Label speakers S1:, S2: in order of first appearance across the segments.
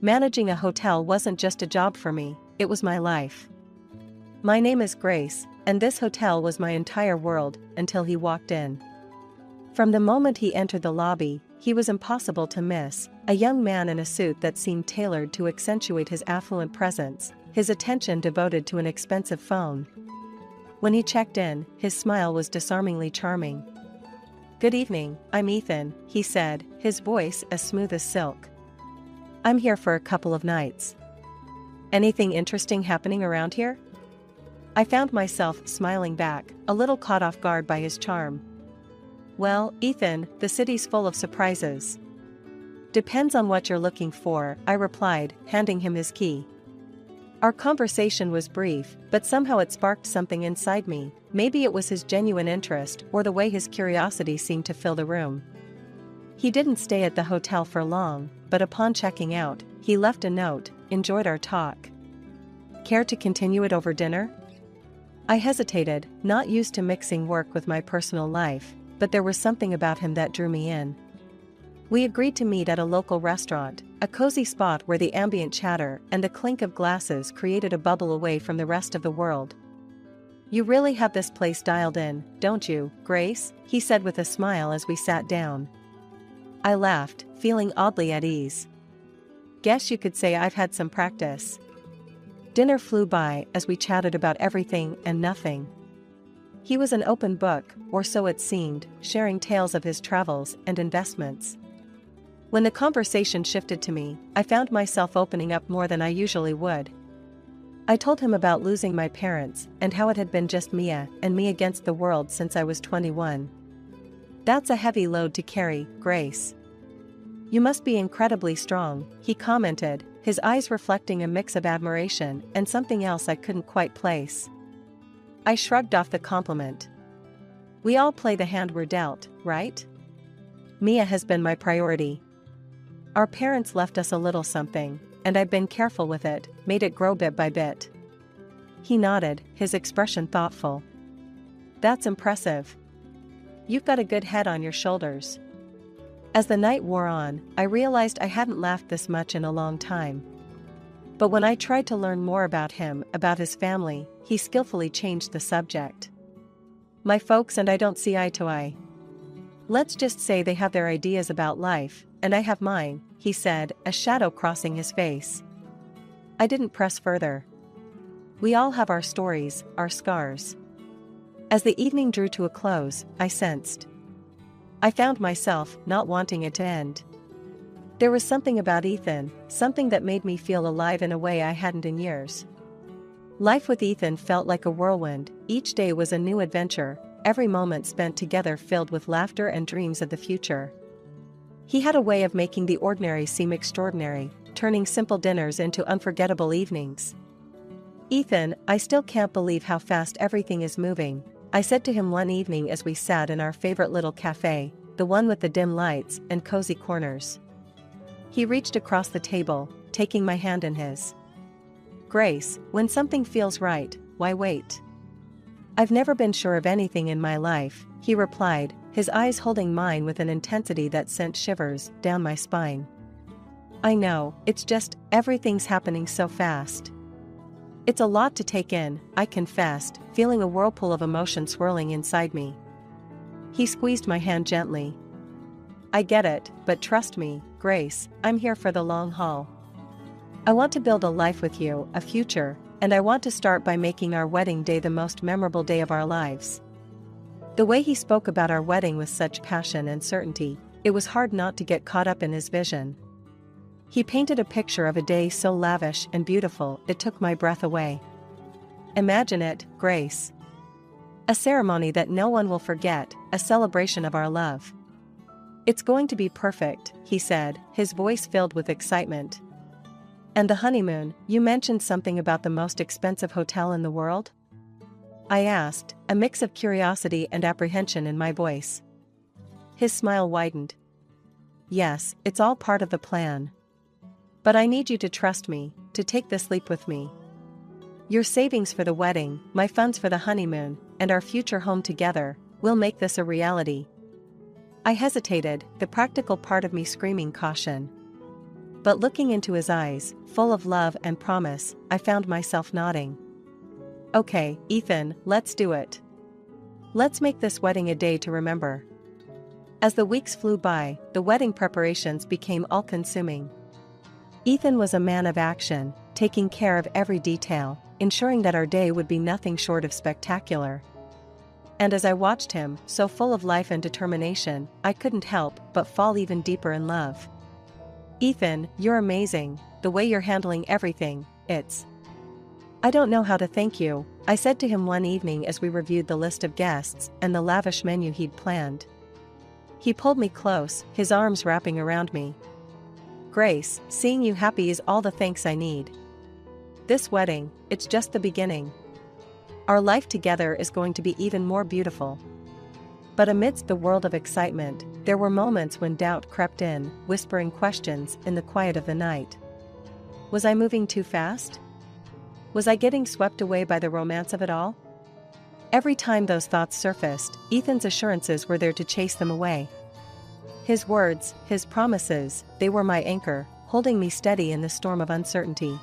S1: Managing a hotel wasn't just a job for me, it was my life. My name is Grace, and this hotel was my entire world, until he walked in. From the moment he entered the lobby, he was impossible to miss, a young man in a suit that seemed tailored to accentuate his affluent presence, his attention devoted to an expensive phone. When he checked in, his smile was disarmingly charming. "Good evening, I'm Ethan," he said, his voice as smooth as silk. "I'm here for a couple of nights. Anything interesting happening around here?" I found myself smiling back, a little caught off guard by his charm. "Well, Ethan, the city's full of surprises." "Depends on what you're looking for," I replied, handing him his key. Our conversation was brief, but somehow it sparked something inside me. Maybe it was his genuine interest or the way his curiosity seemed to fill the room. He didn't stay at the hotel for long, but upon checking out, he left a note, "Enjoyed our talk. Care to continue it over dinner?" I hesitated, not used to mixing work with my personal life, but there was something about him that drew me in. We agreed to meet at a local restaurant, a cozy spot where the ambient chatter and the clink of glasses created a bubble away from the rest of the world. "You really have this place dialed in, don't you, Grace?" he said with a smile as we sat down. I laughed, feeling oddly at ease. "Guess you could say I've had some practice." Dinner flew by as we chatted about everything and nothing. He was an open book, or so it seemed, sharing tales of his travels and investments. When the conversation shifted to me, I found myself opening up more than I usually would. I told him about losing my parents and how it had been just Mia and me against the world since I was 21. "That's a heavy load to carry, Grace." "You must be incredibly strong," he commented, his eyes reflecting a mix of admiration and something else I couldn't quite place. I shrugged off the compliment. "We all play the hand we're dealt, right? Mia has been my priority. Our parents left us a little something, and I've been careful with it, made it grow bit by bit." He nodded, his expression thoughtful. "That's impressive. You've got a good head on your shoulders." As the night wore on, I realized I hadn't laughed this much in a long time. But when I tried to learn more about him, about his family, he skillfully changed the subject. "My folks and I don't see eye to eye. Let's just say they have their ideas about life, and I have mine," he said, a shadow crossing his face. I didn't press further. We all have our stories, our scars. As the evening drew to a close, I found myself not wanting it to end. There was something about Ethan, something that made me feel alive in a way I hadn't in years. Life with Ethan felt like a whirlwind, each day was a new adventure, every moment spent together filled with laughter and dreams of the future. He had a way of making the ordinary seem extraordinary, turning simple dinners into unforgettable evenings. "Ethan, I still can't believe how fast everything is moving," I said to him one evening as we sat in our favorite little cafe, the one with the dim lights and cozy corners. He reached across the table, taking my hand in his. "Grace, when something feels right, why wait?" "I've never been sure of anything in my life," he replied, his eyes holding mine with an intensity that sent shivers down my spine. "I know, it's just, everything's happening so fast." "It's a lot to take in," I confessed, feeling a whirlpool of emotion swirling inside me. He squeezed my hand gently. "I get it, but trust me, Grace, I'm here for the long haul. I want to build a life with you, a future, and I want to start by making our wedding day the most memorable day of our lives." The way he spoke about our wedding with such passion and certainty, it was hard not to get caught up in his vision. He painted a picture of a day so lavish and beautiful it took my breath away. "Imagine it, Grace. A ceremony that no one will forget, a celebration of our love. It's going to be perfect," he said, his voice filled with excitement. "And the honeymoon, you mentioned something about the most expensive hotel in the world?" I asked, a mix of curiosity and apprehension in my voice. His smile widened. "Yes, it's all part of the plan. But I need you to trust me, to take this leap with me. Your savings for the wedding, my funds for the honeymoon, and our future home together, will make this a reality." I hesitated, the practical part of me screaming caution. But looking into his eyes, full of love and promise, I found myself nodding. Okay, Ethan, let's do it. Let's make this wedding a day to remember. As the weeks flew by, the wedding preparations became all-consuming. Ethan was a man of action, taking care of every detail, ensuring that our day would be nothing short of spectacular. And as I watched him, so full of life and determination, I couldn't help but fall even deeper in love. Ethan, you're amazing, the way you're handling everything, I don't know how to thank you, I said to him one evening as we reviewed the list of guests and the lavish menu he'd planned. He pulled me close, his arms wrapping around me. Grace, seeing you happy is all the thanks I need. This wedding, it's just the beginning. Our life together is going to be even more beautiful. But amidst the world of excitement, there were moments when doubt crept in, whispering questions in the quiet of the night. Was I moving too fast? Was I getting swept away by the romance of it all? Every time those thoughts surfaced, Ethan's assurances were there to chase them away. His words, his promises, they were my anchor, holding me steady in the storm of uncertainty.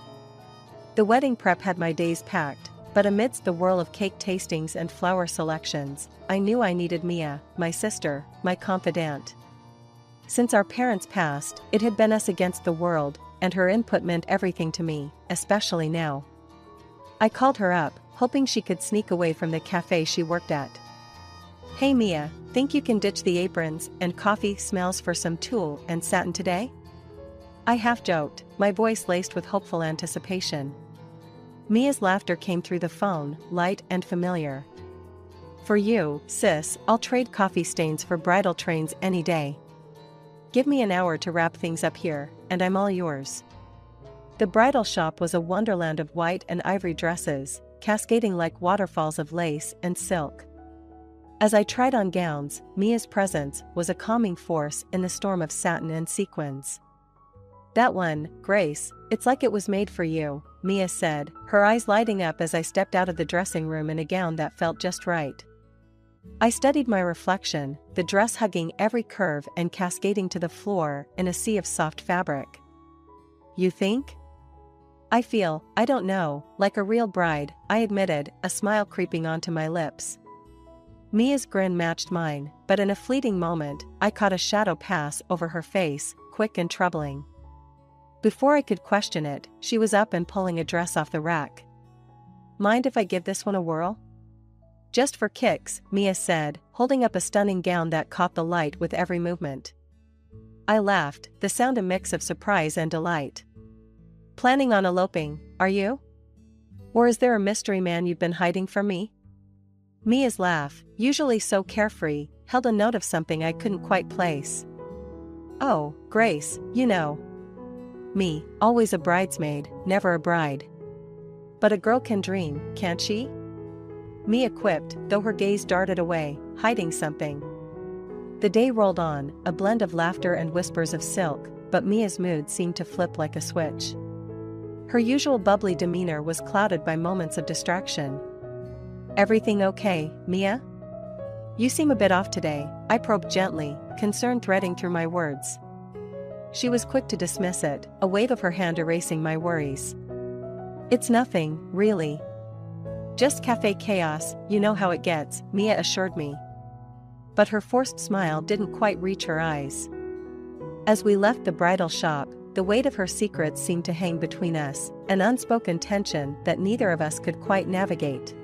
S1: The wedding prep had my days packed, but amidst the whirl of cake tastings and flower selections, I knew I needed Mia, my sister, my confidant. Since our parents passed, it had been us against the world, and her input meant everything to me, especially now. I called her up, hoping she could sneak away from the cafe she worked at. Hey Mia, think you can ditch the aprons and coffee smells for some tulle and satin today? I half joked, my voice laced with hopeful anticipation. Mia's laughter came through the phone, light and familiar. For you, sis, I'll trade coffee stains for bridal trains any day. Give me an hour to wrap things up here, and I'm all yours. The bridal shop was a wonderland of white and ivory dresses, cascading like waterfalls of lace and silk. As I tried on gowns, Mia's presence was a calming force in the storm of satin and sequins. That one, Grace, it's like it was made for you, Mia said, her eyes lighting up as I stepped out of the dressing room in a gown that felt just right. I studied my reflection, the dress hugging every curve and cascading to the floor in a sea of soft fabric. You think? I don't know, like a real bride, I admitted, a smile creeping onto my lips. Mia's grin matched mine, but in a fleeting moment, I caught a shadow pass over her face, quick and troubling. Before I could question it, she was up and pulling a dress off the rack. Mind if I give this one a whirl? Just for kicks, Mia said, holding up a stunning gown that caught the light with every movement. I laughed, the sound a mix of surprise and delight. Planning on eloping, are you? Or is there a mystery man you've been hiding from me? Mia's laugh, usually so carefree, held a note of something I couldn't quite place. Oh, Grace, you know. Me, always a bridesmaid, never a bride. But a girl can dream, can't she? Mia quipped, though her gaze darted away, hiding something. The day rolled on, a blend of laughter and whispers of silk, but Mia's mood seemed to flip like a switch. Her usual bubbly demeanor was clouded by moments of distraction. Everything okay, Mia? You seem a bit off today, I probed gently, concern threading through my words. She was quick to dismiss it, a wave of her hand erasing my worries. It's nothing, really. Just cafe chaos, you know how it gets, Mia assured me. But her forced smile didn't quite reach her eyes. As we left the bridal shop, the weight of her secrets seemed to hang between us, an unspoken tension that neither of us could quite navigate.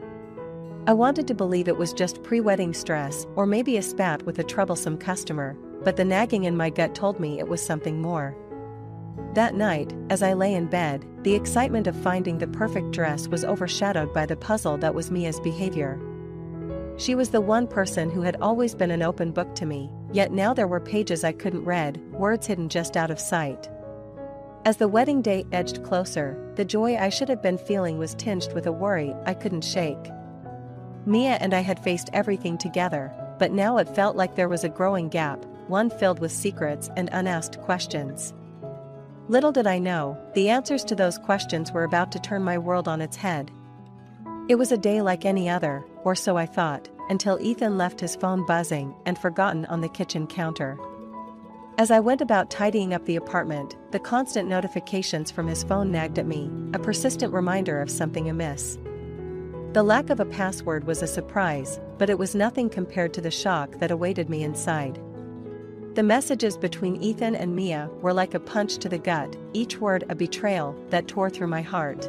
S1: I wanted to believe it was just pre-wedding stress or maybe a spat with a troublesome customer, but the nagging in my gut told me it was something more. That night, as I lay in bed, the excitement of finding the perfect dress was overshadowed by the puzzle that was Mia's behavior. She was the one person who had always been an open book to me, yet now there were pages I couldn't read, words hidden just out of sight. As the wedding day edged closer, the joy I should have been feeling was tinged with a worry I couldn't shake. Mia and I had faced everything together, but now it felt like there was a growing gap, one filled with secrets and unasked questions. Little did I know, the answers to those questions were about to turn my world on its head. It was a day like any other, or so I thought, until Ethan left his phone buzzing and forgotten on the kitchen counter. As I went about tidying up the apartment, the constant notifications from his phone nagged at me, a persistent reminder of something amiss. The lack of a password was a surprise, but it was nothing compared to the shock that awaited me inside. The messages between Ethan and Mia were like a punch to the gut, each word a betrayal that tore through my heart.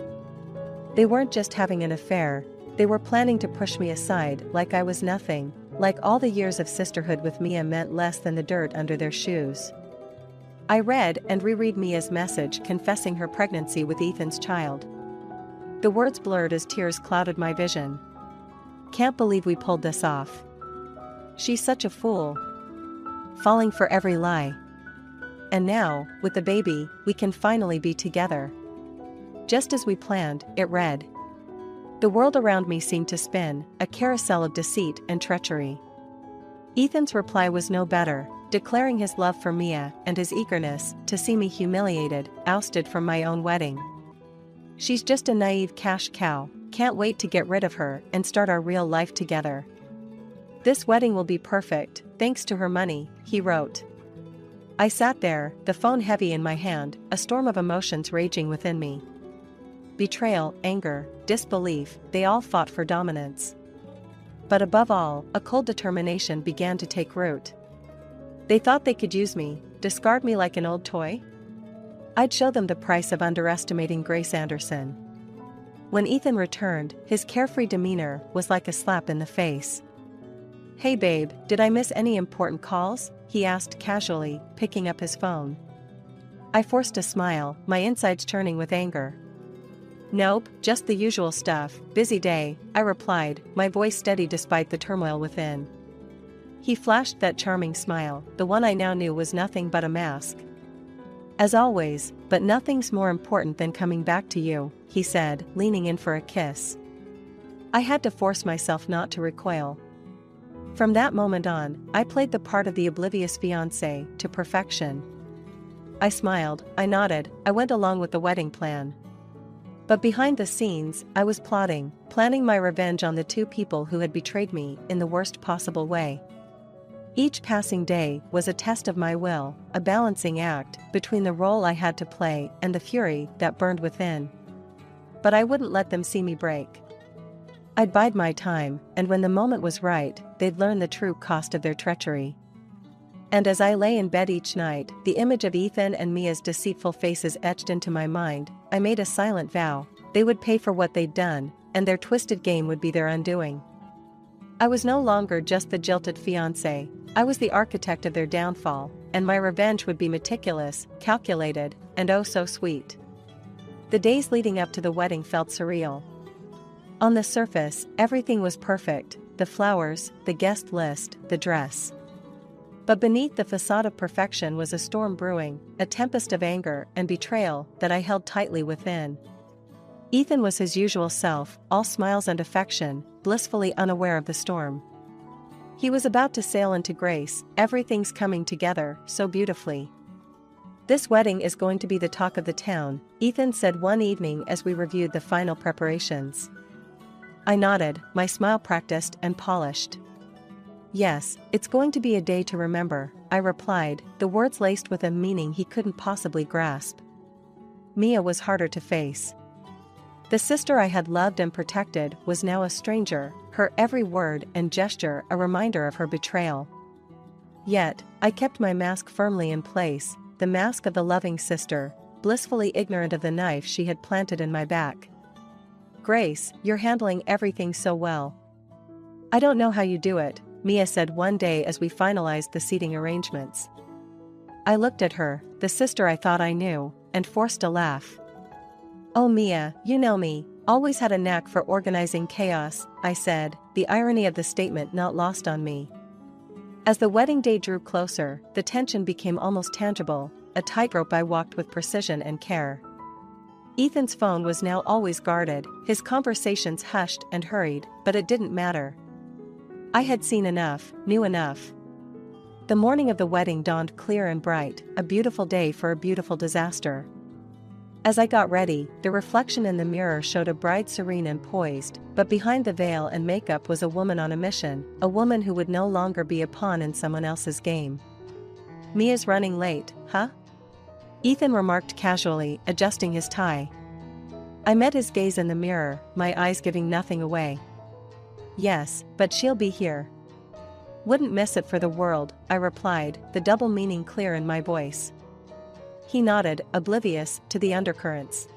S1: They weren't just having an affair, they were planning to push me aside like I was nothing, like all the years of sisterhood with Mia meant less than the dirt under their shoes. I read and reread Mia's message confessing her pregnancy with Ethan's child. The words blurred as tears clouded my vision. Can't believe we pulled this off. She's such a fool. Falling for every lie. And now, with the baby, we can finally be together. Just as we planned, it read. The world around me seemed to spin, a carousel of deceit and treachery. Ethan's reply was no better, declaring his love for Mia and his eagerness to see me humiliated, ousted from my own wedding. She's just a naive cash cow, can't wait to get rid of her and start our real life together. This wedding will be perfect, thanks to her money, he wrote. I sat there, the phone heavy in my hand, a storm of emotions raging within me. Betrayal, anger, disbelief, they all fought for dominance. But above all, a cold determination began to take root. They thought they could use me, discard me like an old toy? I'd show them the price of underestimating Grace Anderson. When Ethan returned, his carefree demeanor was like a slap in the face. Hey babe, did I miss any important calls? He asked casually, picking up his phone. I forced a smile, my insides churning with anger. Nope, just the usual stuff, busy day, I replied, my voice steady despite the turmoil within. He flashed that charming smile, the one I now knew was nothing but a mask. As always, but nothing's more important than coming back to you, he said, leaning in for a kiss. I had to force myself not to recoil. From that moment on, I played the part of the oblivious fiancé to perfection. I smiled, I nodded, I went along with the wedding plan. But behind the scenes, I was planning my revenge on the two people who had betrayed me in the worst possible way. Each passing day was a test of my will, a balancing act between the role I had to play and the fury that burned within. But I wouldn't let them see me break. I'd bide my time, and when the moment was right, they'd learn the true cost of their treachery. And as I lay in bed each night, the image of Ethan and Mia's deceitful faces etched into my mind, I made a silent vow, they would pay for what they'd done, and their twisted game would be their undoing. I was no longer just the jilted fiancé, I was the architect of their downfall, and my revenge would be meticulous, calculated, and oh so sweet. The days leading up to the wedding felt surreal. On the surface, everything was perfect, the flowers, the guest list, the dress. But beneath the facade of perfection was a storm brewing, a tempest of anger and betrayal that I held tightly within. Ethan was his usual self, all smiles and affection, blissfully unaware of the storm. He was about to sail into grace, everything's coming together so beautifully. This wedding is going to be the talk of the town, Ethan said one evening as we reviewed the final preparations. I nodded, my smile practiced and polished. Yes, it's going to be a day to remember, I replied, the words laced with a meaning he couldn't possibly grasp. Mia was harder to face. The sister I had loved and protected was now a stranger, her every word and gesture a reminder of her betrayal. Yet, I kept my mask firmly in place, the mask of the loving sister, blissfully ignorant of the knife she had planted in my back. Grace, you're handling everything so well. I don't know how you do it, Mia said one day as we finalized the seating arrangements. I looked at her, the sister I thought I knew, and forced a laugh. Oh Mia, you know me, always had a knack for organizing chaos, I said, the irony of the statement not lost on me. As the wedding day drew closer, the tension became almost tangible, a tightrope I walked with precision and care. Ethan's phone was now always guarded, his conversations hushed and hurried, but it didn't matter. I had seen enough, knew enough. The morning of the wedding dawned clear and bright, a beautiful day for a beautiful disaster. As I got ready, the reflection in the mirror showed a bride serene and poised, but behind the veil and makeup was a woman on a mission, a woman who would no longer be a pawn in someone else's game. Mia's running late, huh? Ethan remarked casually, adjusting his tie. I met his gaze in the mirror, my eyes giving nothing away. Yes, but she'll be here. Wouldn't miss it for the world, I replied, the double meaning clear in my voice. He nodded, oblivious to the undercurrents.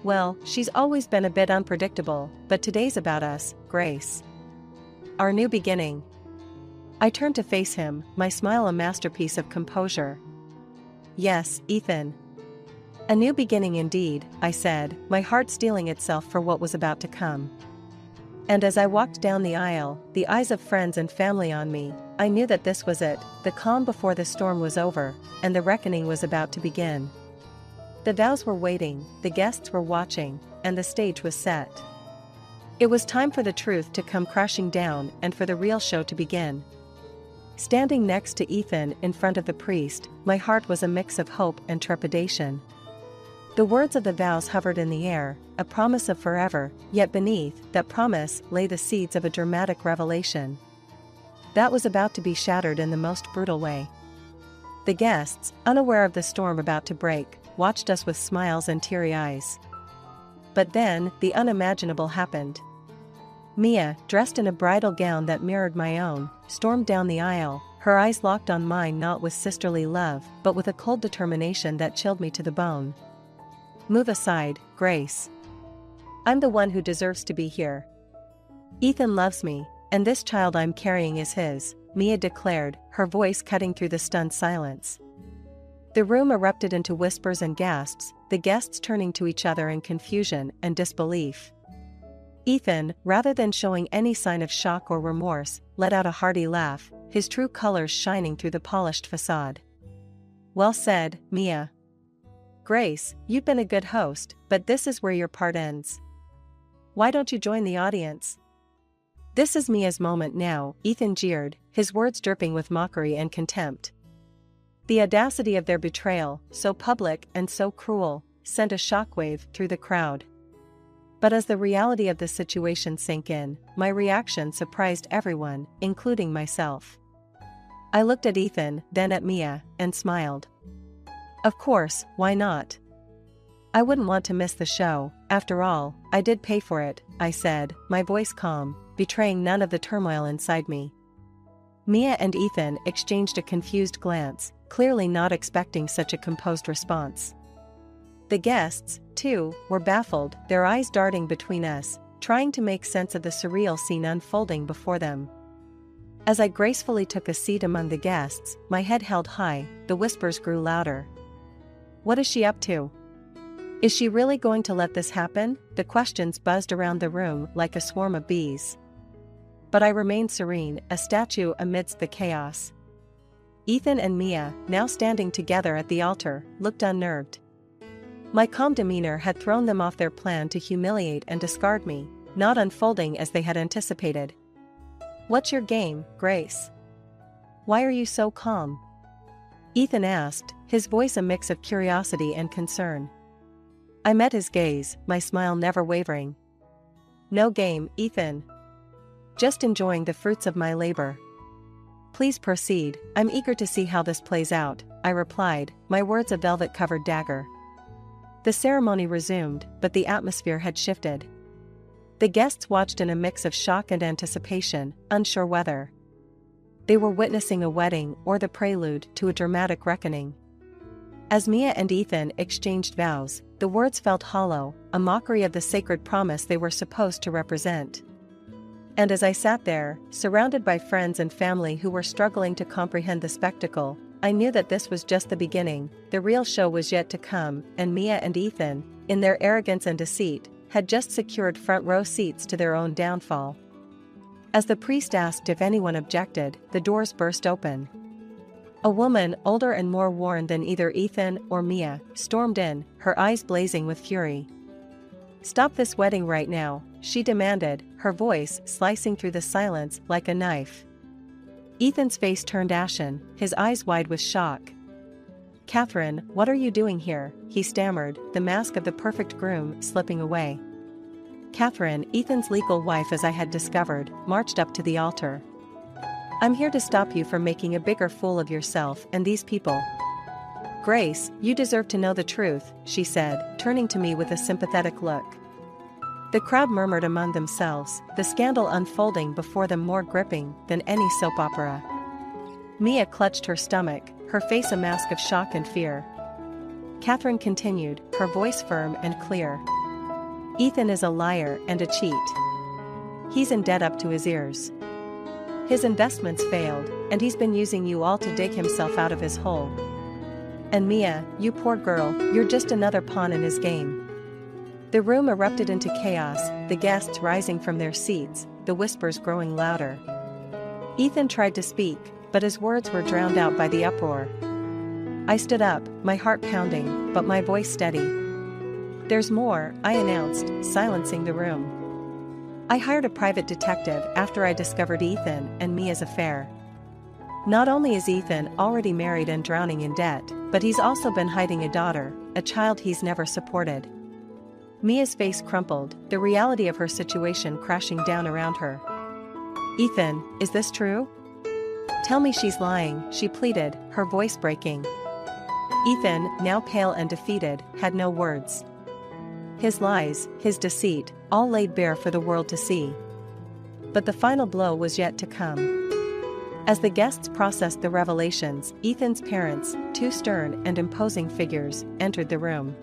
S1: Well, she's always been a bit unpredictable, but today's about us, Grace. Our new beginning. I turned to face him, my smile a masterpiece of composure. Yes, Ethan. A new beginning indeed, I said, my heart steeling itself for what was about to come. And as I walked down the aisle, the eyes of friends and family on me, I knew that this was it, the calm before the storm was over, and the reckoning was about to begin. The vows were waiting, the guests were watching, and the stage was set. It was time for the truth to come crashing down and for the real show to begin. Standing next to Ethan in front of the priest, my heart was a mix of hope and trepidation. The words of the vows hovered in the air, a promise of forever, yet beneath that promise lay the seeds of a dramatic revelation that was about to be shattered in the most brutal way. The guests, unaware of the storm about to break, watched us with smiles and teary eyes. But then, the unimaginable happened. Mia, dressed in a bridal gown that mirrored my own, stormed down the aisle, her eyes locked on mine not with sisterly love, but with a cold determination that chilled me to the bone. Move aside, Grace. I'm the one who deserves to be here. Ethan loves me, and this child I'm carrying is his, Mia declared, her voice cutting through the stunned silence. The room erupted into whispers and gasps, the guests turning to each other in confusion and disbelief. Ethan, rather than showing any sign of shock or remorse, let out a hearty laugh, his true colors shining through the polished facade. Well said, Mia. Grace, you've been a good host, but this is where your part ends. Why don't you join the audience? This is Mia's moment now, Ethan jeered, his words dripping with mockery and contempt. The audacity of their betrayal, so public and so cruel, sent a shockwave through the crowd. But as the reality of the situation sank in, my reaction surprised everyone, including myself. I looked at Ethan, then at Mia, and smiled. Of course, why not? I wouldn't want to miss the show, after all, I did pay for it, I said, my voice calm, betraying none of the turmoil inside me. Mia and Ethan exchanged a confused glance, clearly not expecting such a composed response. The guests, too, were baffled, their eyes darting between us, trying to make sense of the surreal scene unfolding before them. As I gracefully took a seat among the guests, my head held high, the whispers grew louder. What is she up to? Is she really going to let this happen? The questions buzzed around the room like a swarm of bees. But I remained serene, a statue amidst the chaos. Ethan and Mia, now standing together at the altar, looked unnerved. My calm demeanor had thrown them off their plan to humiliate and discard me, not unfolding as they had anticipated. What's your game, Grace? Why are you so calm? Ethan asked, his voice a mix of curiosity and concern. I met his gaze, my smile never wavering. No game, Ethan. Just enjoying the fruits of my labor. Please proceed, I'm eager to see how this plays out, I replied, my words a velvet-covered dagger. The ceremony resumed, but the atmosphere had shifted. The guests watched in a mix of shock and anticipation, unsure whether they were witnessing a wedding or the prelude to a dramatic reckoning. As Mia and Ethan exchanged vows, the words felt hollow, a mockery of the sacred promise they were supposed to represent. And as I sat there, surrounded by friends and family who were struggling to comprehend the spectacle, I knew that this was just the beginning, the real show was yet to come, and Mia and Ethan, in their arrogance and deceit, had just secured front-row seats to their own downfall. As the priest asked if anyone objected, the doors burst open. A woman, older and more worn than either Ethan or Mia, stormed in, her eyes blazing with fury. Stop this wedding right now, she demanded, her voice slicing through the silence like a knife. Ethan's face turned ashen, his eyes wide with shock. Catherine, what are you doing here? He stammered, the mask of the perfect groom slipping away. Catherine, Ethan's legal wife as I had discovered, marched up to the altar. I'm here to stop you from making a bigger fool of yourself and these people. Grace, you deserve to know the truth, she said, turning to me with a sympathetic look. The crowd murmured among themselves, the scandal unfolding before them more gripping than any soap opera. Mia clutched her stomach, her face a mask of shock and fear. Catherine continued, her voice firm and clear. Ethan is a liar and a cheat. He's in debt up to his ears. His investments failed, and he's been using you all to dig himself out of his hole. And Mia, you poor girl, you're just another pawn in his game. The room erupted into chaos, the guests rising from their seats, the whispers growing louder. Ethan tried to speak, but his words were drowned out by the uproar. I stood up, my heart pounding, but my voice steady. There's more, I announced, silencing the room. I hired a private detective after I discovered Ethan and Mia's affair. Not only is Ethan already married and drowning in debt, but he's also been hiding a daughter, a child he's never supported. Mia's face crumpled, the reality of her situation crashing down around her. Ethan, is this true? Tell me she's lying, she pleaded, her voice breaking. Ethan, now pale and defeated, had no words. His lies, his deceit, all laid bare for the world to see. But the final blow was yet to come. As the guests processed the revelations, Ethan's parents, two stern and imposing figures, entered the room.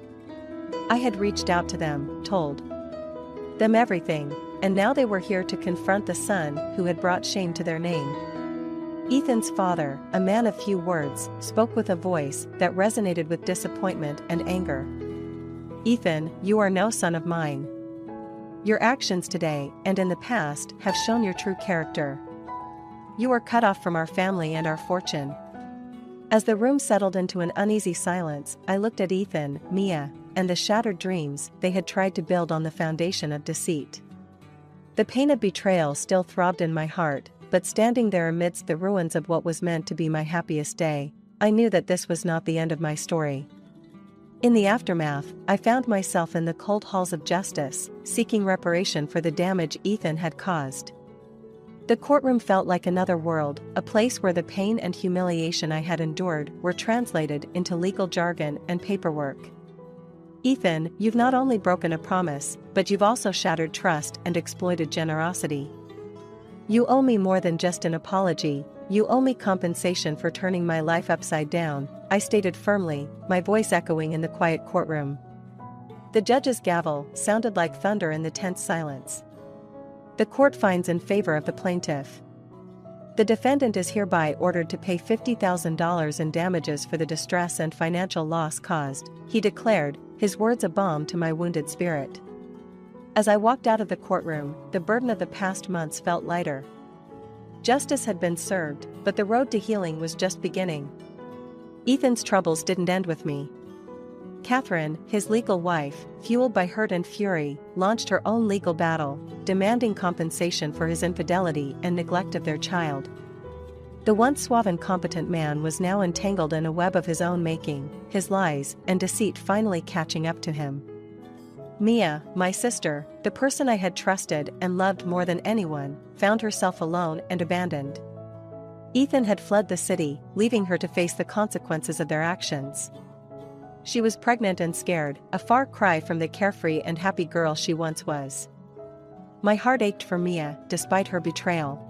S1: I had reached out to them, told them everything, and now they were here to confront the son who had brought shame to their name. Ethan's father, a man of few words, spoke with a voice that resonated with disappointment and anger. Ethan, you are no son of mine. Your actions today and in the past have shown your true character. You are cut off from our family and our fortune. As the room settled into an uneasy silence, I looked at Ethan, Mia, and the shattered dreams they had tried to build on the foundation of deceit. The pain of betrayal still throbbed in my heart, but standing there amidst the ruins of what was meant to be my happiest day, I knew that this was not the end of my story. In the aftermath, I found myself in the cold halls of justice, seeking reparation for the damage Ethan had caused. The courtroom felt like another world, a place where the pain and humiliation I had endured were translated into legal jargon and paperwork. Ethan, you've not only broken a promise, but you've also shattered trust and exploited generosity. You owe me more than just an apology, you owe me compensation for turning my life upside down, I stated firmly, my voice echoing in the quiet courtroom. The judge's gavel sounded like thunder in the tense silence. The court finds in favor of the plaintiff. The defendant is hereby ordered to pay $50,000 in damages for the distress and financial loss caused, he declared, his words a balm to my wounded spirit. As I walked out of the courtroom, the burden of the past months felt lighter. Justice had been served, but the road to healing was just beginning. Ethan's troubles didn't end with me. Catherine, his legal wife, fueled by hurt and fury, launched her own legal battle, demanding compensation for his infidelity and neglect of their child. The once suave and competent man was now entangled in a web of his own making, his lies and deceit finally catching up to him. Mia, my sister, the person I had trusted and loved more than anyone, found herself alone and abandoned. Ethan had fled the city, leaving her to face the consequences of their actions. She was pregnant and scared, a far cry from the carefree and happy girl she once was. My heart ached for Mia, despite her betrayal.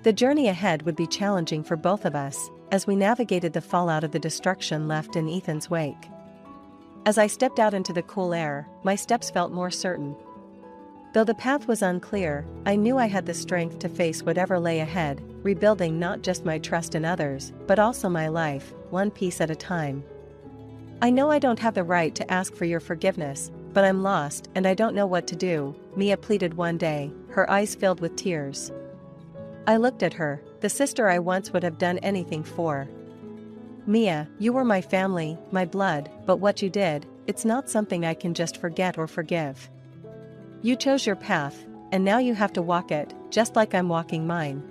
S1: The journey ahead would be challenging for both of us, as we navigated the fallout of the destruction left in Ethan's wake. As I stepped out into the cool air, my steps felt more certain. Though the path was unclear, I knew I had the strength to face whatever lay ahead, rebuilding not just my trust in others, but also my life, one piece at a time. I know I don't have the right to ask for your forgiveness, but I'm lost and I don't know what to do, Mia pleaded one day, her eyes filled with tears. I looked at her, the sister I once would have done anything for. Mia, you were my family, my blood, but what you did, it's not something I can just forget or forgive. You chose your path, and now you have to walk it, just like I'm walking mine.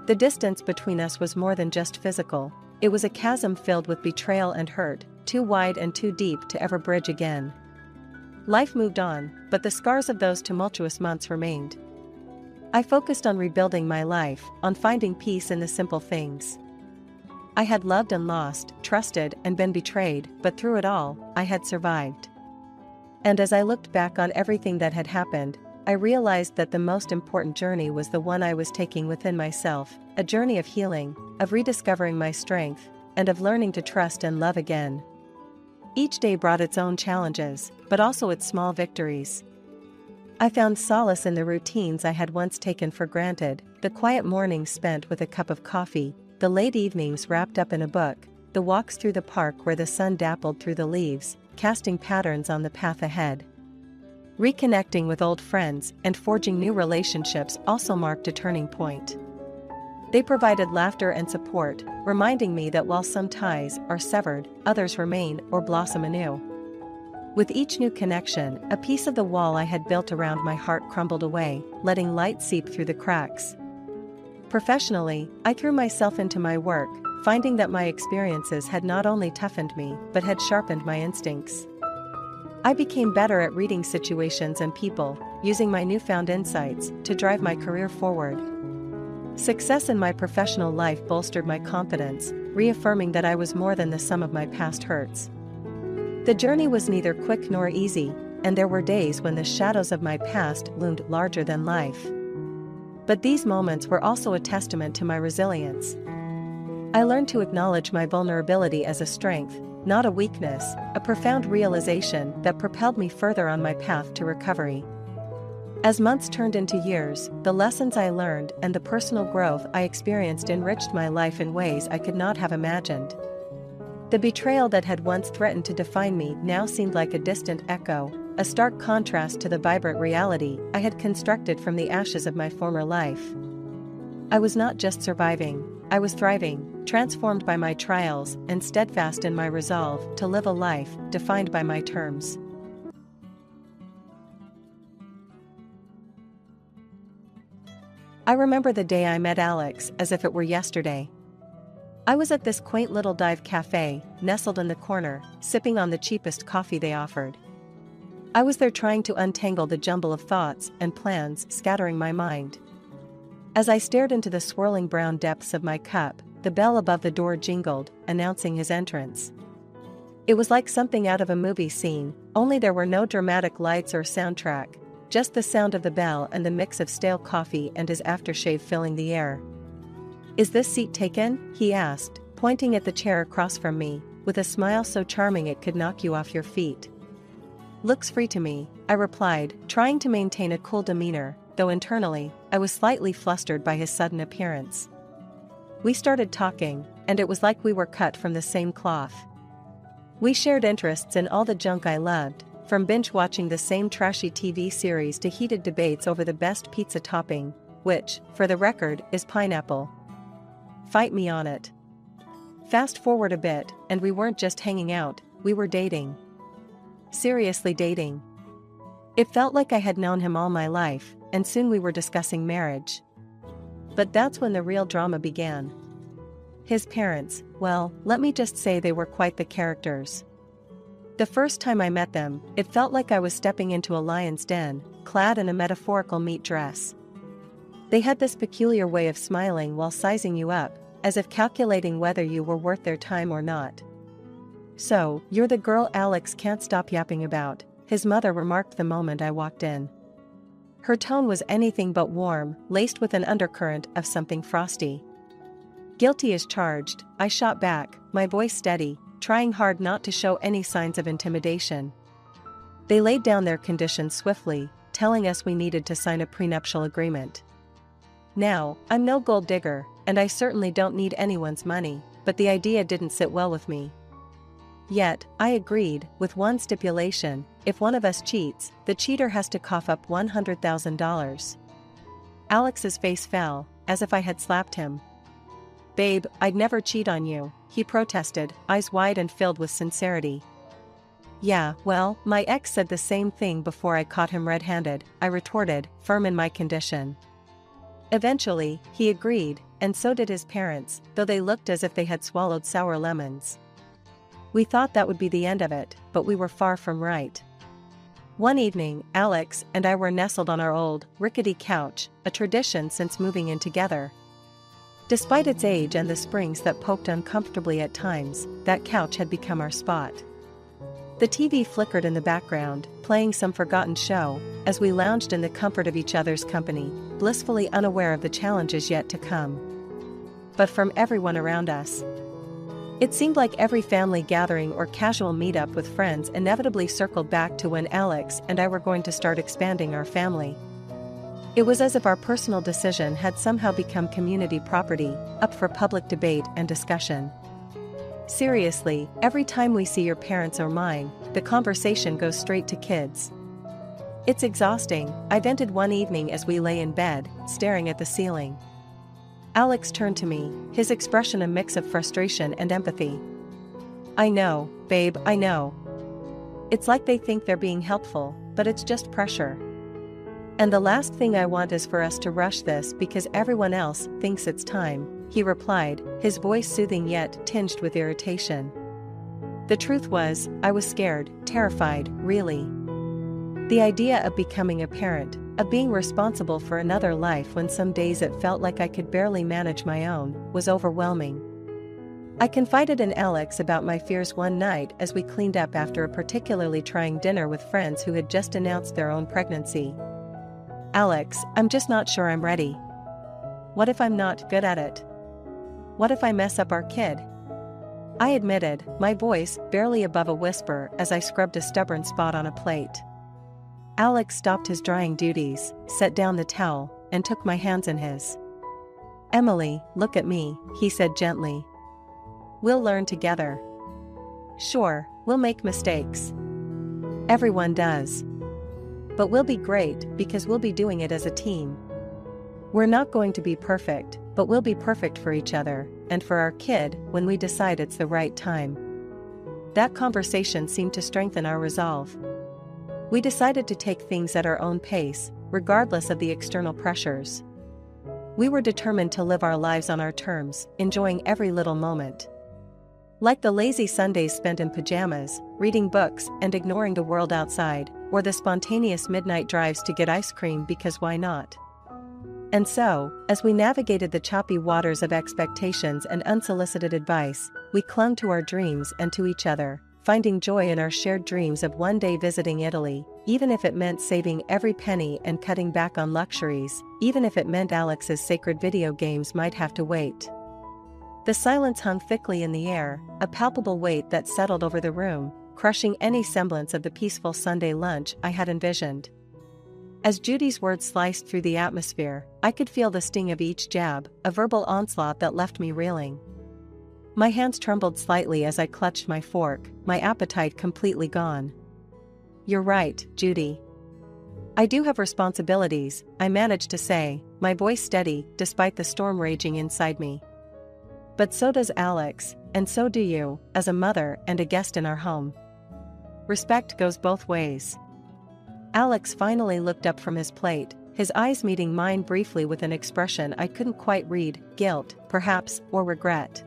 S1: The distance between us was more than just physical, it was a chasm filled with betrayal and hurt, too wide and too deep to ever bridge again. Life moved on, but the scars of those tumultuous months remained. I focused on rebuilding my life, on finding peace in the simple things. I had loved and lost, trusted and been betrayed, but through it all, I had survived. And as I looked back on everything that had happened, I realized that the most important journey was the one I was taking within myself, a journey of healing, of rediscovering my strength, and of learning to trust and love again. Each day brought its own challenges, but also its small victories. I found solace in the routines I had once taken for granted, the quiet mornings spent with a cup of coffee, the late evenings wrapped up in a book, the walks through the park where the sun dappled through the leaves, casting patterns on the path ahead. Reconnecting with old friends and forging new relationships also marked a turning point. They provided laughter and support, reminding me that while some ties are severed, others remain or blossom anew. With each new connection, a piece of the wall I had built around my heart crumbled away, letting light seep through the cracks. Professionally, I threw myself into my work, finding that my experiences had not only toughened me, but had sharpened my instincts. I became better at reading situations and people, using my newfound insights to drive my career forward. Success in my professional life bolstered my confidence, reaffirming that I was more than the sum of my past hurts. The journey was neither quick nor easy, and there were days when the shadows of my past loomed larger than life. But these moments were also a testament to my resilience. I learned to acknowledge my vulnerability as a strength, not a weakness, a profound realization that propelled me further on my path to recovery. As months turned into years, the lessons I learned and the personal growth I experienced enriched my life in ways I could not have imagined. The betrayal that had once threatened to define me now seemed like a distant echo, a stark contrast to the vibrant reality I had constructed from the ashes of my former life. I was not just surviving, I was thriving, transformed by my trials and steadfast in my resolve to live a life defined by my terms. I remember the day I met Alex as if it were yesterday. I was at this quaint little dive cafe, nestled in the corner, sipping on the cheapest coffee they offered. I was there trying to untangle the jumble of thoughts and plans scattering my mind. As I stared into the swirling brown depths of my cup, the bell above the door jingled, announcing his entrance. It was like something out of a movie scene, only there were no dramatic lights or soundtrack, just the sound of the bell and the mix of stale coffee and his aftershave filling the air. "Is this seat taken?" he asked, pointing at the chair across from me, with a smile so charming it could knock you off your feet. "Looks free to me," I replied, trying to maintain a cool demeanor, though internally, I was slightly flustered by his sudden appearance. We started talking, and it was like we were cut from the same cloth. We shared interests in all the junk I loved, from binge-watching the same trashy TV series to heated debates over the best pizza topping, which, for the record, is pineapple. Fight me on it. Fast forward a bit, and we weren't just hanging out, we were dating. Seriously dating. It felt like I had known him all my life, and soon we were discussing marriage. But that's when the real drama began. His parents, well, let me just say they were quite the characters. The first time I met them, it felt like I was stepping into a lion's den, clad in a metaphorical meat dress. They had this peculiar way of smiling while sizing you up, as if calculating whether you were worth their time or not. "So, you're the girl Alex can't stop yapping about," his mother remarked the moment I walked in. Her tone was anything but warm, laced with an undercurrent of something frosty. "Guilty as charged," I shot back, my voice steady, trying hard not to show any signs of intimidation. They laid down their conditions swiftly, telling us we needed to sign a prenuptial agreement. Now, I'm no gold digger, and I certainly don't need anyone's money, but the idea didn't sit well with me. Yet, I agreed, with one stipulation: if one of us cheats, the cheater has to cough up $100,000. Alex's face fell, as if I had slapped him. "Babe, I'd never cheat on you," he protested, eyes wide and filled with sincerity. "Yeah, well, my ex said the same thing before I caught him red-handed," I retorted, firm in my condition. Eventually, he agreed, and so did his parents, though they looked as if they had swallowed sour lemons. We thought that would be the end of it, but we were far from right. One evening, Alex and I were nestled on our old, rickety couch, a tradition since moving in together. Despite its age and the springs that poked uncomfortably at times, that couch had become our spot. The TV flickered in the background, playing some forgotten show, as we lounged in the comfort of each other's company, blissfully unaware of the challenges yet to come. But from everyone around us. It seemed like every family gathering or casual meetup with friends inevitably circled back to when Alex and I were going to start expanding our family. It was as if our personal decision had somehow become community property, up for public debate and discussion. Seriously, every time we see your parents or mine, the conversation goes straight to kids. It's exhausting, I vented one evening as we lay in bed, staring at the ceiling. Alex turned to me, his expression a mix of frustration and empathy. I know, babe, I know. It's like they think they're being helpful, but it's just pressure. And the last thing I want is for us to rush this because everyone else thinks it's time, he replied, his voice soothing yet tinged with irritation. The truth was, I was scared, terrified, really. The idea of becoming a parent, of being responsible for another life when some days it felt like I could barely manage my own, was overwhelming. I confided in Alex about my fears one night as we cleaned up after a particularly trying dinner with friends who had just announced their own pregnancy. Alex, I'm just not sure I'm ready. What if I'm not good at it? What if I mess up our kid? I admitted, my voice barely above a whisper as I scrubbed a stubborn spot on a plate. Alex stopped his drying duties, set down the towel, and took my hands in his. Emily, look at me, he said gently. We'll learn together. Sure, we'll make mistakes. Everyone does. But we'll be great because we'll be doing it as a team. We're not going to be perfect, but we'll be perfect for each other, and for our kid, when we decide it's the right time. That conversation seemed to strengthen our resolve. We decided to take things at our own pace, regardless of the external pressures. We were determined to live our lives on our terms, enjoying every little moment. Like the lazy Sundays spent in pajamas, reading books and ignoring the world outside, or the spontaneous midnight drives to get ice cream because why not? And so, as we navigated the choppy waters of expectations and unsolicited advice, we clung to our dreams and to each other, finding joy in our shared dreams of one day visiting Italy, even if it meant saving every penny and cutting back on luxuries, even if it meant Alex's sacred video games might have to wait. The silence hung thickly in the air, a palpable weight that settled over the room, crushing any semblance of the peaceful Sunday lunch I had envisioned. As Judy's words sliced through the atmosphere, I could feel the sting of each jab, a verbal onslaught that left me reeling. My hands trembled slightly as I clutched my fork, my appetite completely gone. You're right, Judy. I do have responsibilities, I managed to say, my voice steady despite the storm raging inside me. But so does Alex, and so do you, as a mother and a guest in our home. Respect goes both ways. Alex finally looked up from his plate, his eyes meeting mine briefly with an expression I couldn't quite read, guilt, perhaps, or regret.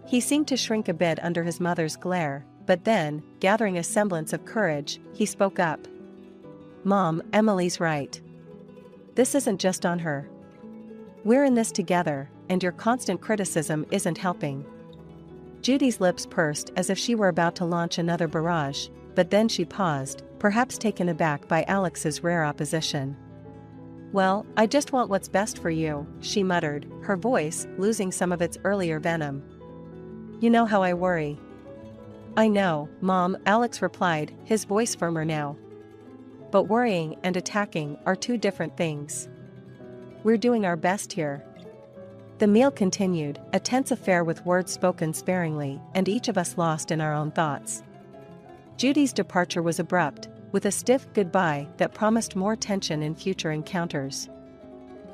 S1: He seemed to shrink a bit under his mother's glare, but then, gathering a semblance of courage, he spoke up. Mom, Emily's right. This isn't just on her. We're in this together, and your constant criticism isn't helping. Judy's lips pursed as if she were about to launch another barrage, but then she paused, perhaps taken aback by Alex's rare opposition. Well, I just want what's best for you, she muttered, her voice losing some of its earlier venom. You know how I worry. I know, Mom, Alex replied, his voice firmer now. But worrying and attacking are two different things. We're doing our best here. The meal continued, a tense affair with words spoken sparingly, and each of us lost in our own thoughts. Judy's departure was abrupt, with a stiff goodbye that promised more tension in future encounters.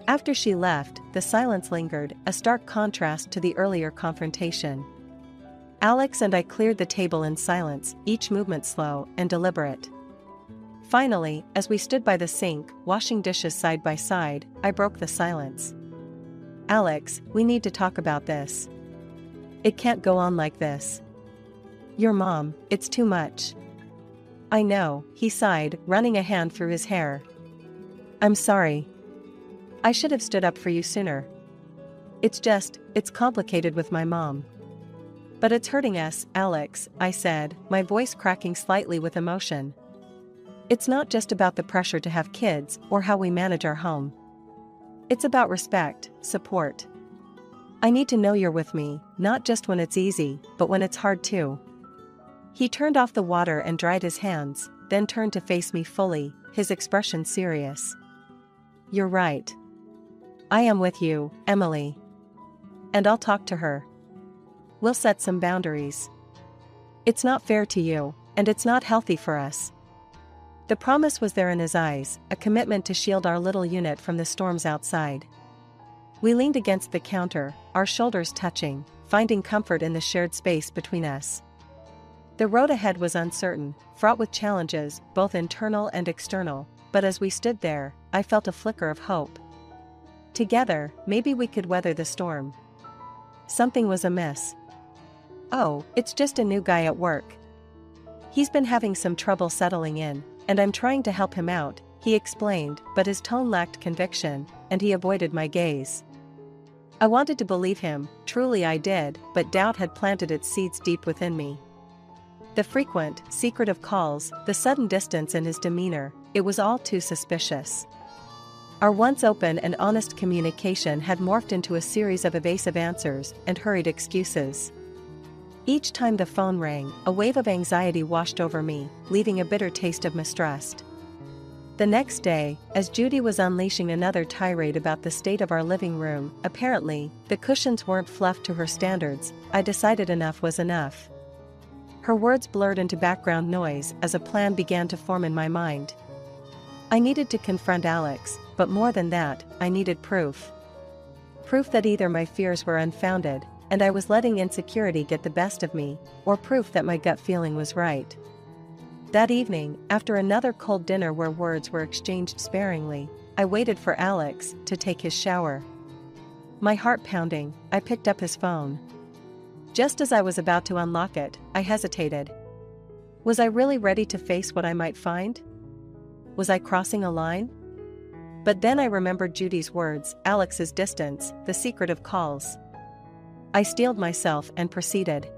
S1: After she left, the silence lingered, a stark contrast to the earlier confrontation. Alex and I cleared the table in silence, each movement slow and deliberate. Finally, as we stood by the sink, washing dishes side by side, I broke the silence. Alex, we need to talk about this. It can't go on like this. Your mom, it's too much. I know, he sighed, running a hand through his hair. I'm sorry. I should have stood up for you sooner. It's complicated with my mom. But it's hurting us, Alex, I said, my voice cracking slightly with emotion. It's not just about the pressure to have kids or how we manage our home. It's about respect, support. I need to know you're with me, not just when it's easy, but when it's hard too. He turned off the water and dried his hands, then turned to face me fully, his expression serious. You're right. I am with you, Emily. And I'll talk to her. We'll set some boundaries. It's not fair to you, and it's not healthy for us. The promise was there in his eyes, a commitment to shield our little unit from the storms outside. We leaned against the counter, our shoulders touching, finding comfort in the shared space between us. The road ahead was uncertain, fraught with challenges, both internal and external, but as we stood there, I felt a flicker of hope. Together, maybe we could weather the storm. Something was amiss. Oh, it's just a new guy at work. He's been having some trouble settling in, and I'm trying to help him out, he explained, but his tone lacked conviction, and he avoided my gaze. I wanted to believe him, truly I did, but doubt had planted its seeds deep within me. The frequent, secretive calls, the sudden distance in his demeanor, it was all too suspicious. Our once open and honest communication had morphed into a series of evasive answers and hurried excuses. Each time the phone rang, a wave of anxiety washed over me, leaving a bitter taste of mistrust. The next day, as Judy was unleashing another tirade about the state of our living room, apparently, the cushions weren't fluffed to her standards, I decided enough was enough. Her words blurred into background noise as a plan began to form in my mind. I needed to confront Alex, but more than that, I needed proof. Proof that either my fears were unfounded, and I was letting insecurity get the best of me, or proof that my gut feeling was right. That evening, after another cold dinner where words were exchanged sparingly, I waited for Alex to take his shower. My heart pounding, I picked up his phone. Just as I was about to unlock it, I hesitated. Was I really ready to face what I might find? Was I crossing a line? But then I remembered Judy's words, Alex's distance, the secret of calls. I steeled myself and proceeded.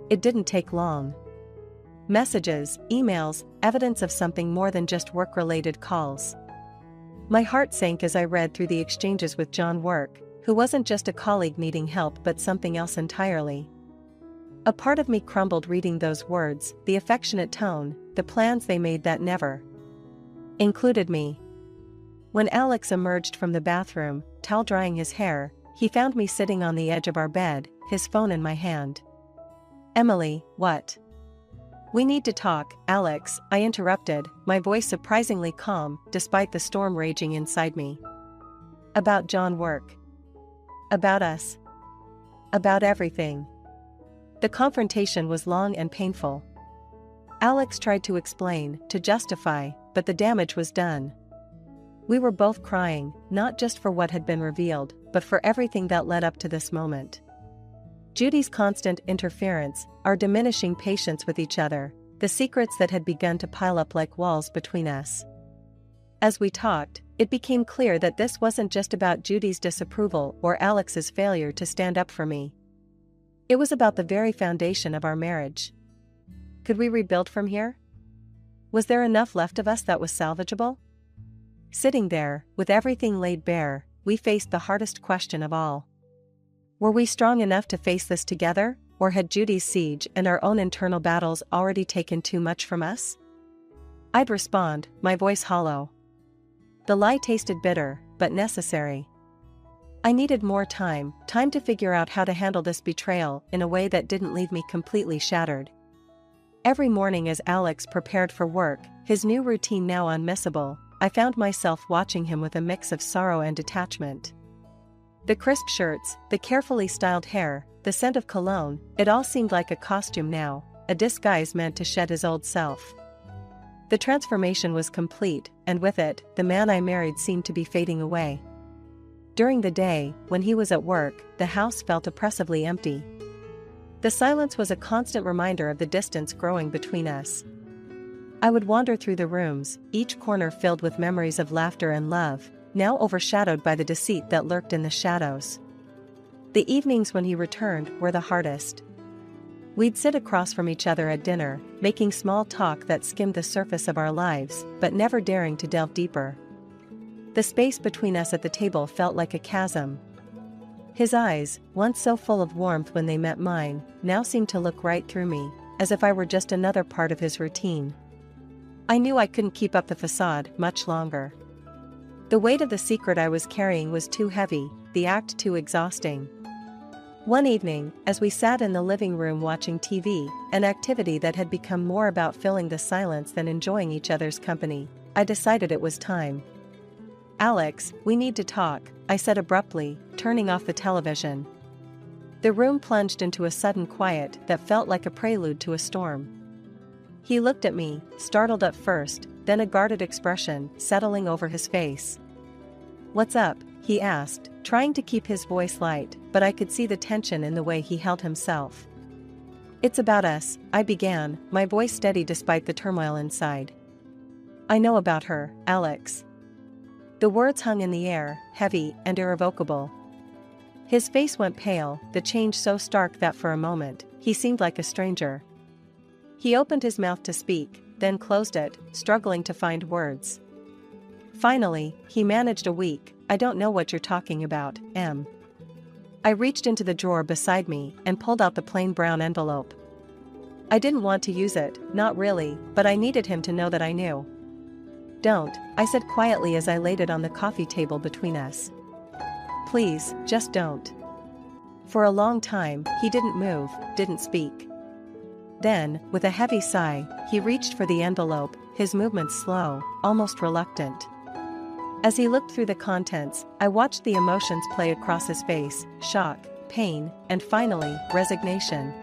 S1: It didn't take long. Messages, emails, evidence of something more than just work-related calls. My heart sank as I read through the exchanges with John Work, who wasn't just a colleague needing help but something else entirely. A part of me crumbled reading those words, the affectionate tone, the plans they made that never included me. When Alex emerged from the bathroom, towel drying his hair, he found me sitting on the edge of our bed, his phone in my hand. Emily, what? We need to talk, Alex, I interrupted, my voice surprisingly calm, despite the storm raging inside me. About John Work. About us. About everything. The confrontation was long and painful. Alex tried to explain, to justify, but the damage was done. We were both crying, not just for what had been revealed, but for everything that led up to this moment. Judy's constant interference, our diminishing patience with each other, the secrets that had begun to pile up like walls between us. As we talked, it became clear that this wasn't just about Judy's disapproval or Alex's failure to stand up for me. It was about the very foundation of our marriage. Could we rebuild from here? Was there enough left of us that was salvageable? Sitting there, with everything laid bare, we faced the hardest question of all. Were we strong enough to face this together, or had Judy's siege and our own internal battles already taken too much from us? I'd respond, my voice hollow. The lie tasted bitter, but necessary. I needed more time to figure out how to handle this betrayal in a way that didn't leave me completely shattered. Every morning as Alex prepared for work, his new routine now unmissable, I found myself watching him with a mix of sorrow and detachment. The crisp shirts, the carefully styled hair, the scent of cologne, it all seemed like a costume now, a disguise meant to shed his old self. The transformation was complete, and with it, the man I married seemed to be fading away. During the day, when he was at work, the house felt oppressively empty. The silence was a constant reminder of the distance growing between us. I would wander through the rooms, each corner filled with memories of laughter and love, now overshadowed by the deceit that lurked in the shadows. The evenings when he returned were the hardest. We'd sit across from each other at dinner, making small talk that skimmed the surface of our lives, but never daring to delve deeper. The space between us at the table felt like a chasm. His eyes, once so full of warmth when they met mine, now seemed to look right through me, as if I were just another part of his routine. I knew I couldn't keep up the facade much longer. The weight of the secret I was carrying was too heavy, the act too exhausting. One evening, as we sat in the living room watching TV, an activity that had become more about filling the silence than enjoying each other's company, I decided it was time. "Alex, we need to talk," I said abruptly, turning off the television. The room plunged into a sudden quiet that felt like a prelude to a storm. He looked at me, startled at first, then a guarded expression settling over his face. "What's up?" he asked, trying to keep his voice light, but I could see the tension in the way he held himself. "It's about us," I began, my voice steady despite the turmoil inside. "I know about her, Alex." The words hung in the air, heavy and irrevocable. His face went pale, the change so stark that for a moment, he seemed like a stranger. He opened his mouth to speak, then closed it, struggling to find words. Finally, he managed a weak, "I don't know what you're talking about, Em." I reached into the drawer beside me and pulled out the plain brown envelope. I didn't want to use it, not really, but I needed him to know that I knew. "Don't," I said quietly as I laid it on the coffee table between us. "Please, just don't." For a long time, he didn't move, didn't speak. Then, with a heavy sigh, he reached for the envelope, his movements slow, almost reluctant. As he looked through the contents, I watched the emotions play across his face: shock, pain, and finally, resignation.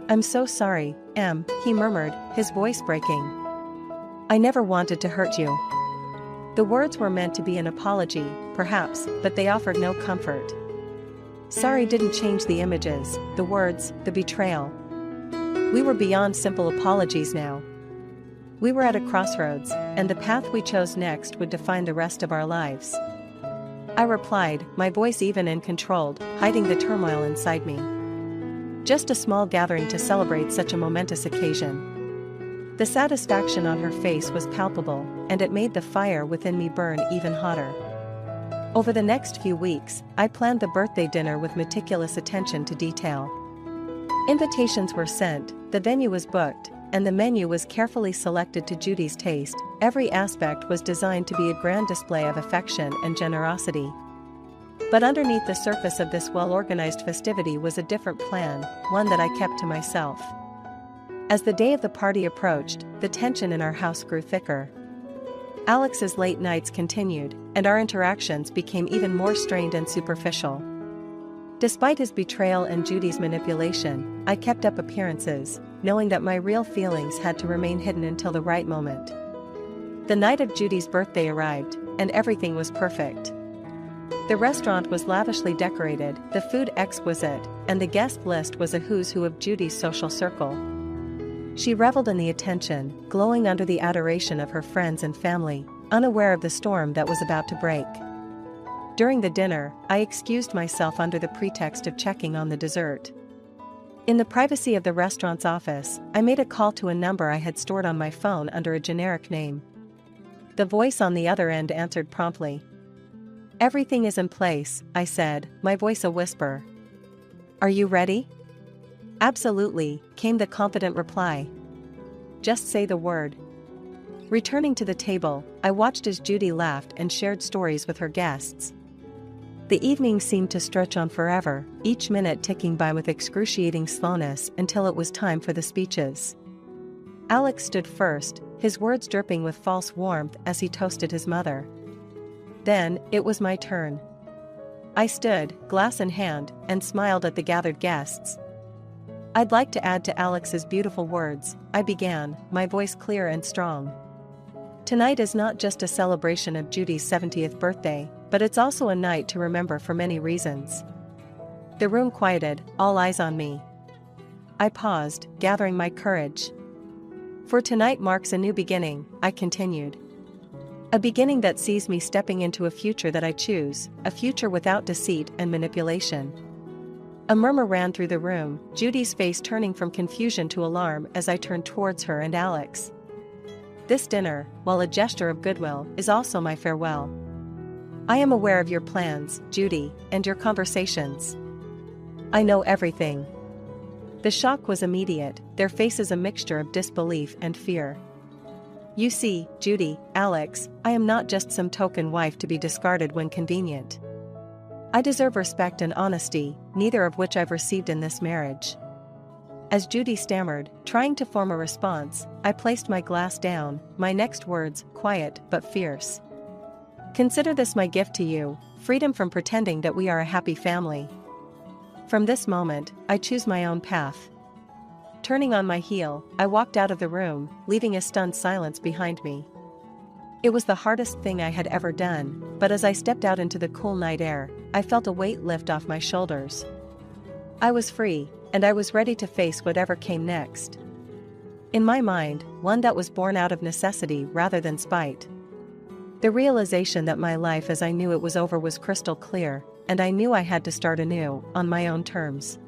S1: "I'm so sorry, Em," he murmured, his voice breaking. "I never wanted to hurt you." The words were meant to be an apology, perhaps, but they offered no comfort. Sorry didn't change the images, the words, the betrayal. We were beyond simple apologies now. We were at a crossroads, and the path we chose next would define the rest of our lives. I replied, my voice even and controlled, hiding the turmoil inside me. "Just a small gathering to celebrate such a momentous occasion." The satisfaction on her face was palpable, and it made the fire within me burn even hotter. Over the next few weeks, I planned the birthday dinner with meticulous attention to detail. Invitations were sent, the venue was booked, and the menu was carefully selected to Judy's taste. Every aspect was designed to be a grand display of affection and generosity. But underneath the surface of this well-organized festivity was a different plan, one that I kept to myself. As the day of the party approached, the tension in our house grew thicker. Alex's late nights continued, and our interactions became even more strained and superficial. Despite his betrayal and Judy's manipulation, I kept up appearances, knowing that my real feelings had to remain hidden until the right moment. The night of Judy's birthday arrived, and everything was perfect. The restaurant was lavishly decorated, the food exquisite, and the guest list was a who's who of Judy's social circle. She reveled in the attention, glowing under the adoration of her friends and family, unaware of the storm that was about to break. During the dinner, I excused myself under the pretext of checking on the dessert. In the privacy of the restaurant's office, I made a call to a number I had stored on my phone under a generic name. The voice on the other end answered promptly. "Everything is in place," I said, my voice a whisper. "Are you ready?" "Absolutely," came the confident reply. "Just say the word." Returning to the table, I watched as Judy laughed and shared stories with her guests. The evening seemed to stretch on forever, each minute ticking by with excruciating slowness until it was time for the speeches. Alex stood first, his words dripping with false warmth as he toasted his mother. Then, it was my turn. I stood, glass in hand, and smiled at the gathered guests. "I'd like to add to Alex's beautiful words," I began, my voice clear and strong. "Tonight is not just a celebration of Judy's 70th birthday, but it's also a night to remember for many reasons." The room quieted, all eyes on me. I paused, gathering my courage. For tonight marks a new beginning, I continued. A beginning that sees me stepping into a future that I choose, a future without deceit and manipulation. A murmur ran through the room, Judy's face turning from confusion to alarm as I turned towards her and Alex. This dinner, while a gesture of goodwill, is also my farewell. I am aware of your plans, Judy, and your conversations. I know everything. The shock was immediate, their faces a mixture of disbelief and fear. You see, Judy, Alex, I am not just some token wife to be discarded when convenient. I deserve respect and honesty, neither of which I've received in this marriage. As Judy stammered, trying to form a response, I placed my glass down, my next words, quiet but fierce. Consider this my gift to you, freedom from pretending that we are a happy family. From this moment, I choose my own path. Turning on my heel, I walked out of the room, leaving a stunned silence behind me. It was the hardest thing I had ever done, but as I stepped out into the cool night air, I felt a weight lift off my shoulders. I was free, and I was ready to face whatever came next. In my mind, one that was born out of necessity rather than spite. The realization that my life as I knew it was over was crystal clear, and I knew I had to start anew, on my own terms.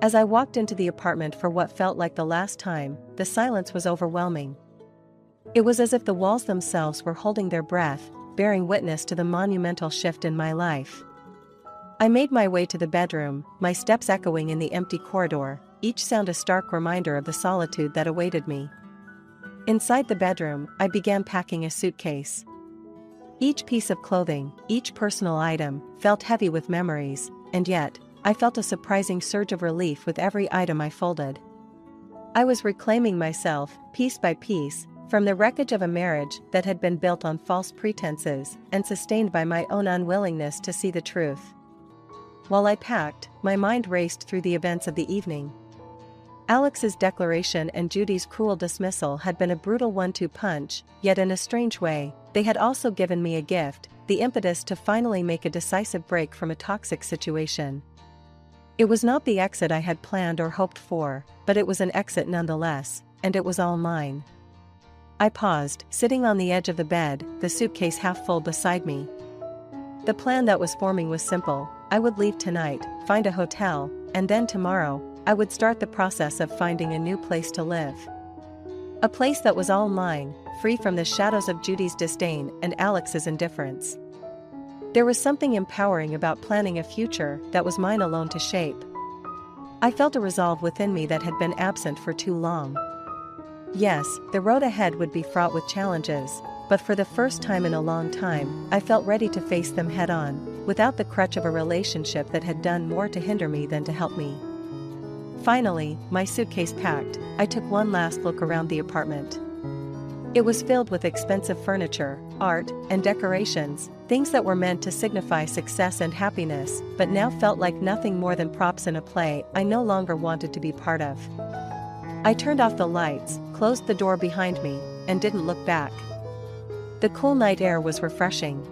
S1: As I walked into the apartment for what felt like the last time, the silence was overwhelming. It was as if the walls themselves were holding their breath, bearing witness to the monumental shift in my life. I made my way to the bedroom, my steps echoing in the empty corridor, each sound a stark reminder of the solitude that awaited me. Inside the bedroom, I began packing a suitcase. Each piece of clothing, each personal item, felt heavy with memories, and yet, I felt a surprising surge of relief with every item I folded. I was reclaiming myself, piece by piece, from the wreckage of a marriage that had been built on false pretenses and sustained by my own unwillingness to see the truth. While I packed, my mind raced through the events of the evening. Alex's declaration and Judy's cruel dismissal had been a brutal one-two punch, yet in a strange way, they had also given me a gift, the impetus to finally make a decisive break from a toxic situation. It was not the exit I had planned or hoped for, but it was an exit nonetheless, and it was all mine. I paused, sitting on the edge of the bed, the suitcase half full beside me. The plan that was forming was simple. I would leave tonight, find a hotel, and then tomorrow, I would start the process of finding a new place to live. A place that was all mine, free from the shadows of Judy's disdain and Alex's indifference. There was something empowering about planning a future that was mine alone to shape. I felt a resolve within me that had been absent for too long. Yes, the road ahead would be fraught with challenges, but for the first time in a long time, I felt ready to face them head-on, without the crutch of a relationship that had done more to hinder me than to help me. Finally, my suitcase packed, I took one last look around the apartment. It was filled with expensive furniture, art, and decorations, things that were meant to signify success and happiness, but now felt like nothing more than props in a play I no longer wanted to be part of. I turned off the lights, closed the door behind me, and didn't look back. The cool night air was refreshing.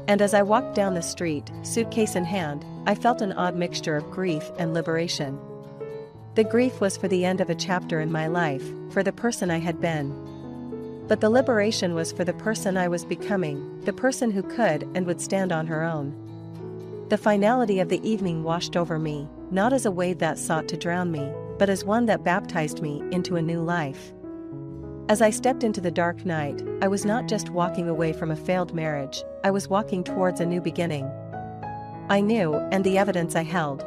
S1: And as I walked down the street, suitcase in hand, I felt an odd mixture of grief and liberation. The grief was for the end of a chapter in my life, for the person I had been. But the liberation was for the person I was becoming, the person who could and would stand on her own. The finality of the evening washed over me, not as a wave that sought to drown me, but as one that baptized me into a new life. As I stepped into the dark night, I was not just walking away from a failed marriage, I was walking towards a new beginning. I knew, and the evidence I held.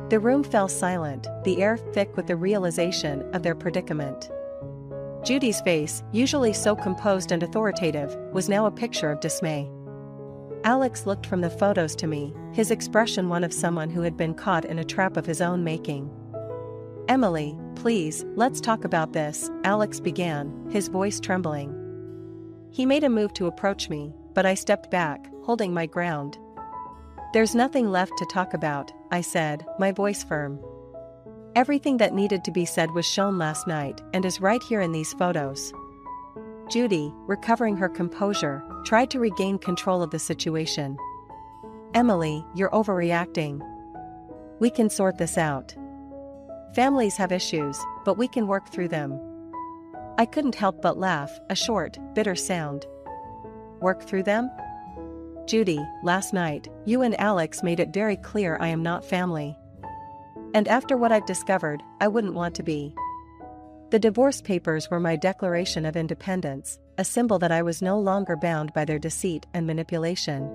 S1: The room fell silent, the air thick with the realization of their predicament. Judy's face, usually so composed and authoritative, was now a picture of dismay. Alex looked from the photos to me, his expression one of someone who had been caught in a trap of his own making. "Emily, please, let's talk about this," Alex began, his voice trembling. He made a move to approach me, but I stepped back, holding my ground. "There's nothing left to talk about," I said, my voice firm. "Everything that needed to be said was shown last night and is right here in these photos." Judy, recovering her composure, tried to regain control of the situation. "Emily, you're overreacting. We can sort this out. Families have issues, but we can work through them. I couldn't help but laugh, a short, bitter sound. Work through them? Judy, last night, you and Alex made it very clear I am not family. And after what I've discovered, I wouldn't want to be. The divorce papers were my declaration of independence, a symbol that I was no longer bound by their deceit and manipulation.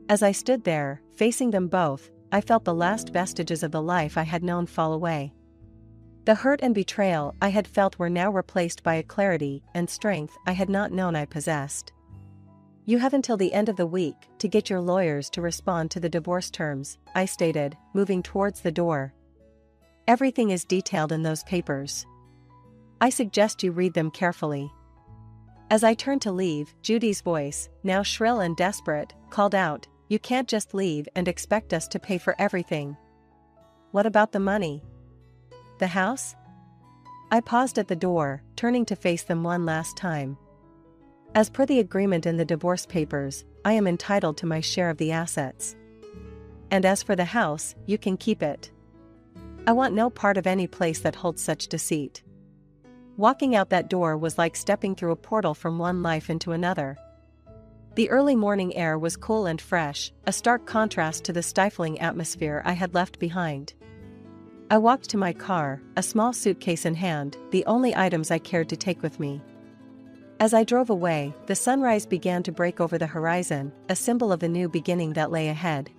S1: As I stood there, facing them both, I felt the last vestiges of the life I had known fall away. The hurt and betrayal I had felt were now replaced by a clarity and strength I had not known I possessed. You have until the end of the week to get your lawyers to respond to the divorce terms, I stated, moving towards the door. Everything is detailed in those papers. I suggest you read them carefully. As I turned to leave, Judy's voice, now shrill and desperate, called out, "You can't just leave and expect us to pay for everything. What about the money? The house?" I paused at the door, turning to face them one last time. As per the agreement in the divorce papers, I am entitled to my share of the assets. And as for the house, you can keep it. I want no part of any place that holds such deceit. Walking out that door was like stepping through a portal from one life into another. The early morning air was cool and fresh, a stark contrast to the stifling atmosphere I had left behind. I walked to my car, a small suitcase in hand, the only items I cared to take with me. As I drove away, the sunrise began to break over the horizon, a symbol of the new beginning that lay ahead.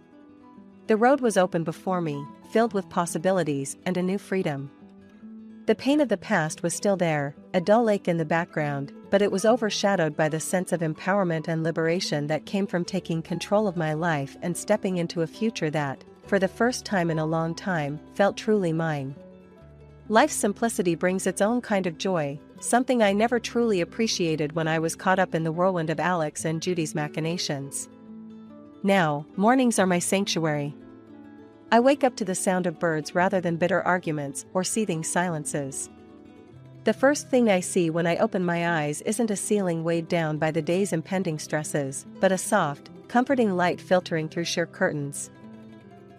S1: The road was open before me, filled with possibilities and a new freedom. The pain of the past was still there, a dull ache in the background, but it was overshadowed by the sense of empowerment and liberation that came from taking control of my life and stepping into a future that, for the first time in a long time, felt truly mine. Life's simplicity brings its own kind of joy, something I never truly appreciated when I was caught up in the whirlwind of Alex and Judy's machinations. Now, mornings are my sanctuary. I wake up to the sound of birds rather than bitter arguments or seething silences. The first thing I see when I open my eyes isn't a ceiling weighed down by the day's impending stresses, but a soft, comforting light filtering through sheer curtains.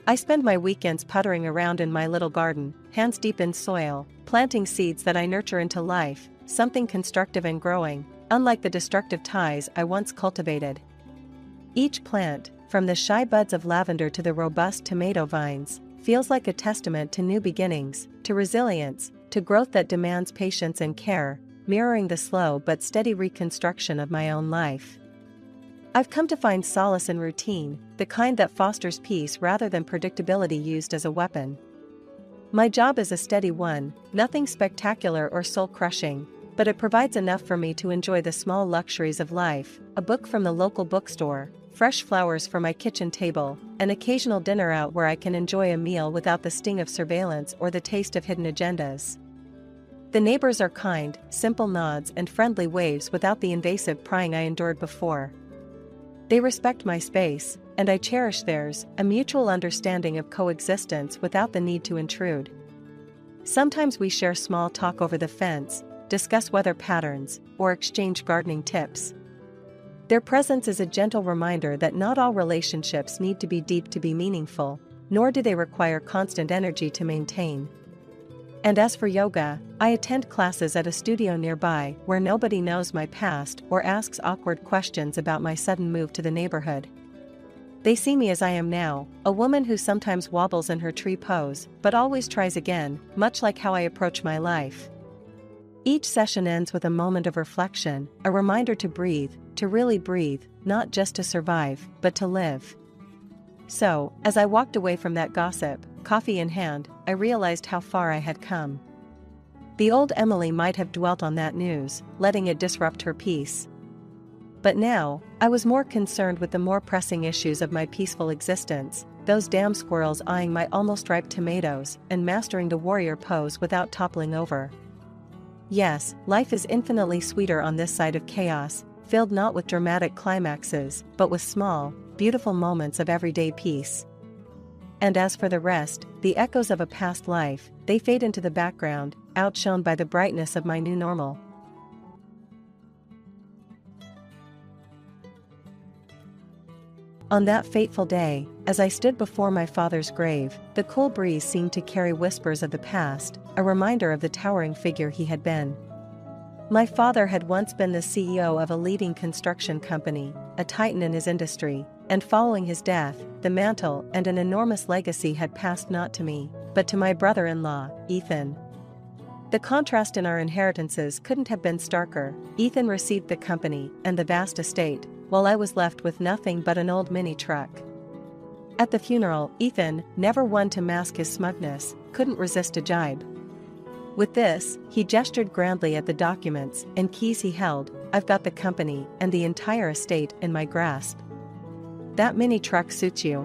S1: I spend my weekends puttering around in my little garden, hands deep in soil, planting seeds that I nurture into life, something constructive and growing, unlike the destructive ties I once cultivated. Each plant, from the shy buds of lavender to the robust tomato vines, feels like a testament to new beginnings, to resilience, to growth that demands patience and care, mirroring the slow but steady reconstruction of my own life. I've come to find solace in routine, the kind that fosters peace rather than predictability used as a weapon. My job is a steady one, nothing spectacular or soul-crushing, but it provides enough for me to enjoy the small luxuries of life, a book from the local bookstore, fresh flowers for my kitchen table, an occasional dinner out where I can enjoy a meal without the sting of surveillance or the taste of hidden agendas. The neighbors are kind, simple nods and friendly waves without the invasive prying I endured before. They respect my space, and I cherish theirs, a mutual understanding of coexistence without the need to intrude. Sometimes we share small talk over the fence, discuss weather patterns, or exchange gardening tips. Their presence is a gentle reminder that not all relationships need to be deep to be meaningful, nor do they require constant energy to maintain. And as for yoga, I attend classes at a studio nearby where nobody knows my past or asks awkward questions about my sudden move to the neighborhood. They see me as I am now, a woman who sometimes wobbles in her tree pose, but always tries again, much like how I approach my life. Each session ends with a moment of reflection, a reminder to breathe, to really breathe, not just to survive, but to live. So, as I walked away from that gossip, coffee in hand, I realized how far I had come. The old Emily might have dwelt on that news, letting it disrupt her peace. But now, I was more concerned with the more pressing issues of my peaceful existence, those damn squirrels eyeing my almost ripe tomatoes, and mastering the warrior pose without toppling over. Yes, life is infinitely sweeter on this side of chaos, filled not with dramatic climaxes, but with small, beautiful moments of everyday peace. And as for the rest, the echoes of a past life, they fade into the background, outshone by the brightness of my new normal. On that fateful day, as I stood before my father's grave, the cool breeze seemed to carry whispers of the past, a reminder of the towering figure he had been. My father had once been the CEO of a leading construction company, a titan in his industry, and following his death, the mantle and an enormous legacy had passed not to me, but to my brother-in-law, Ethan. The contrast in our inheritances couldn't have been starker. Ethan received the company and the vast estate, while I was left with nothing but an old mini truck. At the funeral, Ethan, never one to mask his smugness, couldn't resist a jibe. With this, he gestured grandly at the documents and keys he held. "I've got the company and the entire estate in my grasp. That mini truck suits you."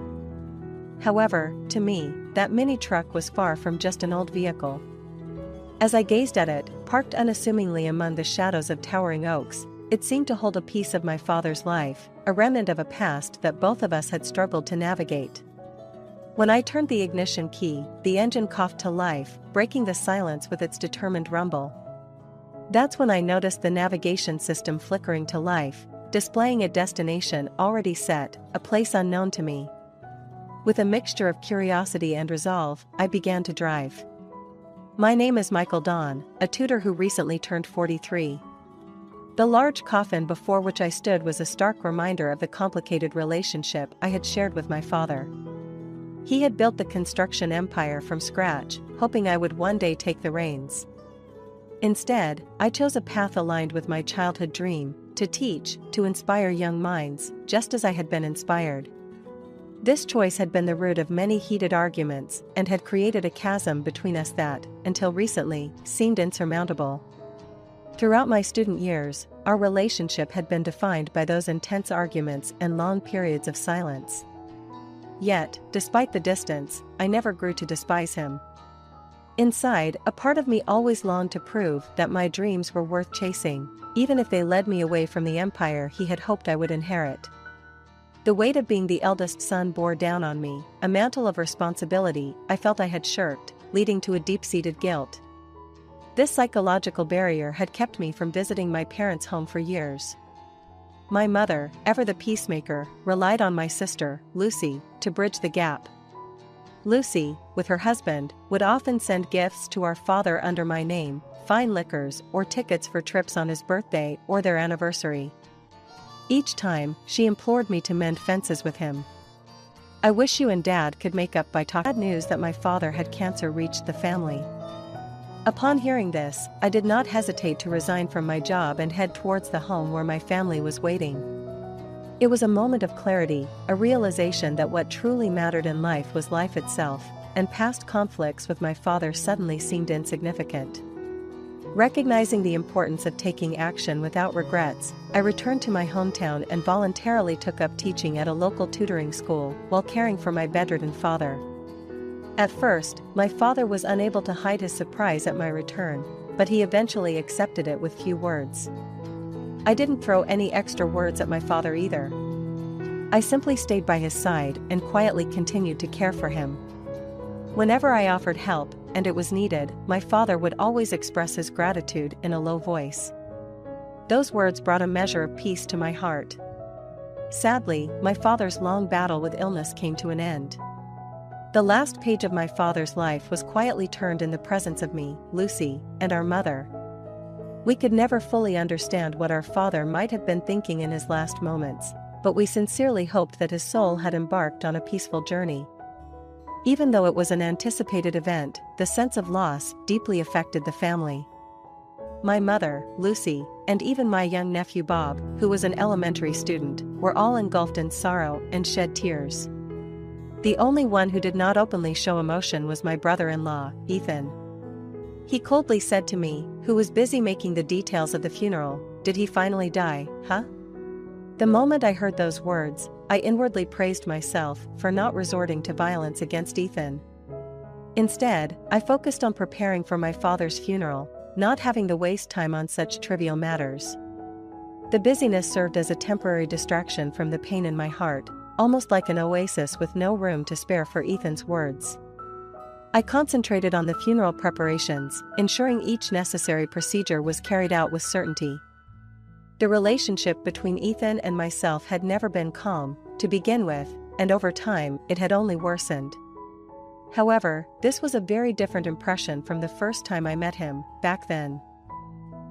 S1: However, to me, that mini truck was far from just an old vehicle. As I gazed at it, parked unassumingly among the shadows of towering oaks, it seemed to hold a piece of my father's life, a remnant of a past that both of us had struggled to navigate. When I turned the ignition key, the engine coughed to life, breaking the silence with its determined rumble. That's when I noticed the navigation system flickering to life, displaying a destination already set, a place unknown to me. With a mixture of curiosity and resolve, I began to drive. My name is Michael Don, a tutor who recently turned 43. The large coffin before which I stood was a stark reminder of the complicated relationship I had shared with my father. He had built the construction empire from scratch, hoping I would one day take the reins. Instead, I chose a path aligned with my childhood dream, to teach, to inspire young minds, just as I had been inspired. This choice had been the root of many heated arguments and had created a chasm between us that, until recently, seemed insurmountable. Throughout my student years, our relationship had been defined by those intense arguments and long periods of silence. Yet, despite the distance, I never grew to despise him. Inside, a part of me always longed to prove that my dreams were worth chasing, even if they led me away from the empire he had hoped I would inherit. The weight of being the eldest son bore down on me, a mantle of responsibility I felt I had shirked, leading to a deep-seated guilt. This psychological barrier had kept me from visiting my parents' home for years. My mother, ever the peacemaker, relied on my sister, Lucy, to bridge the gap. Lucy, with her husband, would often send gifts to our father under my name, fine liquors or tickets for trips on his birthday or their anniversary. Each time, she implored me to mend fences with him. "I wish you and Dad could make up by talking." Bad news that my father had cancer reached the family. Upon hearing this, I did not hesitate to resign from my job and head towards the home where my family was waiting. It was a moment of clarity, a realization that what truly mattered in life was life itself, and past conflicts with my father suddenly seemed insignificant. Recognizing the importance of taking action without regrets, I returned to my hometown and voluntarily took up teaching at a local tutoring school while caring for my bedridden father. At first, my father was unable to hide his surprise at my return, but he eventually accepted it with few words. I didn't throw any extra words at my father either. I simply stayed by his side and quietly continued to care for him. Whenever I offered help, and it was needed, my father would always express his gratitude in a low voice. Those words brought a measure of peace to my heart. Sadly, my father's long battle with illness came to an end. The last page of my father's life was quietly turned in the presence of me, Lucy, and our mother. We could never fully understand what our father might have been thinking in his last moments, but we sincerely hoped that his soul had embarked on a peaceful journey. Even though it was an anticipated event, the sense of loss deeply affected the family. My mother, Lucy, and even my young nephew Bob, who was an elementary student, were all engulfed in sorrow and shed tears. The only one who did not openly show emotion was my brother-in-law, Ethan. He coldly said to me, who was busy making the details of the funeral, "Did he finally die, huh?" The moment I heard those words, I inwardly praised myself for not resorting to violence against Ethan. Instead, I focused on preparing for my father's funeral, not having to waste time on such trivial matters. The busyness served as a temporary distraction from the pain in my heart, almost like an oasis with no room to spare for Ethan's words. I concentrated on the funeral preparations, ensuring each necessary procedure was carried out with certainty. The relationship between Ethan and myself had never been calm, to begin with, and over time, it had only worsened. However, this was a very different impression from the first time I met him, back then.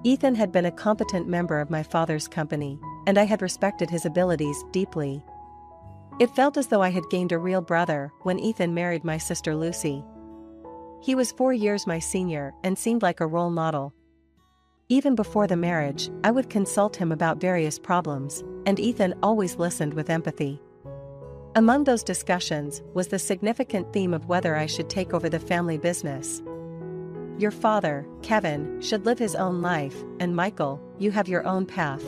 S1: Ethan had been a competent member of my father's company, and I had respected his abilities deeply. It felt as though I had gained a real brother when Ethan married my sister Lucy. He was 4 years my senior and seemed like a role model. Even before the marriage, I would consult him about various problems, and Ethan always listened with empathy. Among those discussions was the significant theme of whether I should take over the family business. Your father, Kevin, should live his own life, and Michael, you have your own path.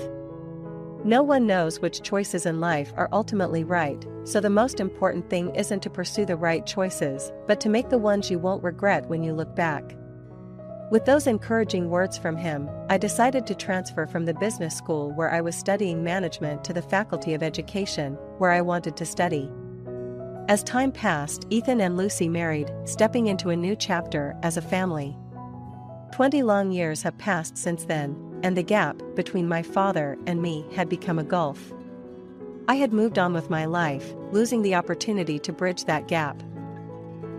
S1: No one knows which choices in life are ultimately right, so the most important thing isn't to pursue the right choices, but to make the ones you won't regret when you look back. With those encouraging words from him, I decided to transfer from the business school where I was studying management to the Faculty of Education, where I wanted to study. As time passed, Ethan and Lucy married, stepping into a new chapter as a family. 20 long years have passed since then, and the gap between my father and me had become a gulf. I had moved on with my life, losing the opportunity to bridge that gap.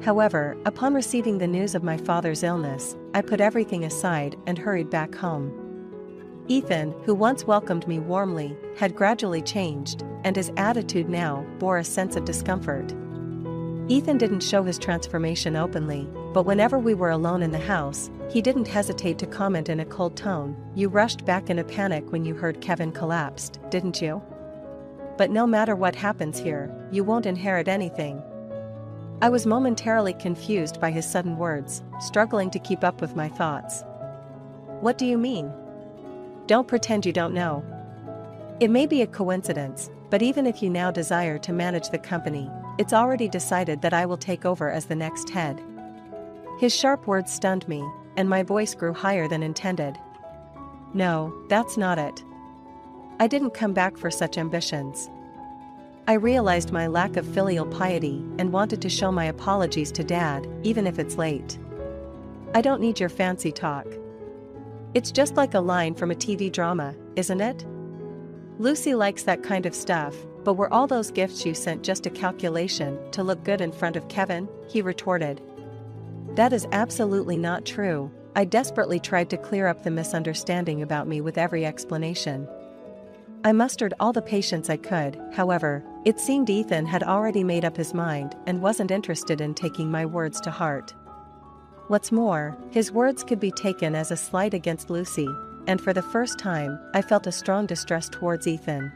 S1: However, upon receiving the news of my father's illness, I put everything aside and hurried back home. Ethan, who once welcomed me warmly, had gradually changed, and his attitude now bore a sense of discomfort. Ethan didn't show his transformation openly, but whenever we were alone in the house, he didn't hesitate to comment in a cold tone, "You rushed back in a panic when you heard Kevin collapsed, didn't you? But no matter what happens here, you won't inherit anything." I was momentarily confused by his sudden words, struggling to keep up with my thoughts. "What do you mean? Don't pretend you don't know. It may be a coincidence, but even if you now desire to manage the company, it's already decided that I will take over as the next head." His sharp words stunned me, and my voice grew higher than intended. "No, that's not it. I didn't come back for such ambitions." I realized my lack of filial piety and wanted to show my apologies to Dad, even if it's late. "I don't need your fancy talk. It's just like a line from a TV drama, isn't it? Lucy likes that kind of stuff, but were all those gifts you sent just a calculation to look good in front of Kevin?" he retorted. "That is absolutely not true." I desperately tried to clear up the misunderstanding about me with every explanation. I mustered all the patience I could, however, it seemed Ethan had already made up his mind and wasn't interested in taking my words to heart. What's more, his words could be taken as a slight against Lucy, and for the first time, I felt a strong distrust towards Ethan.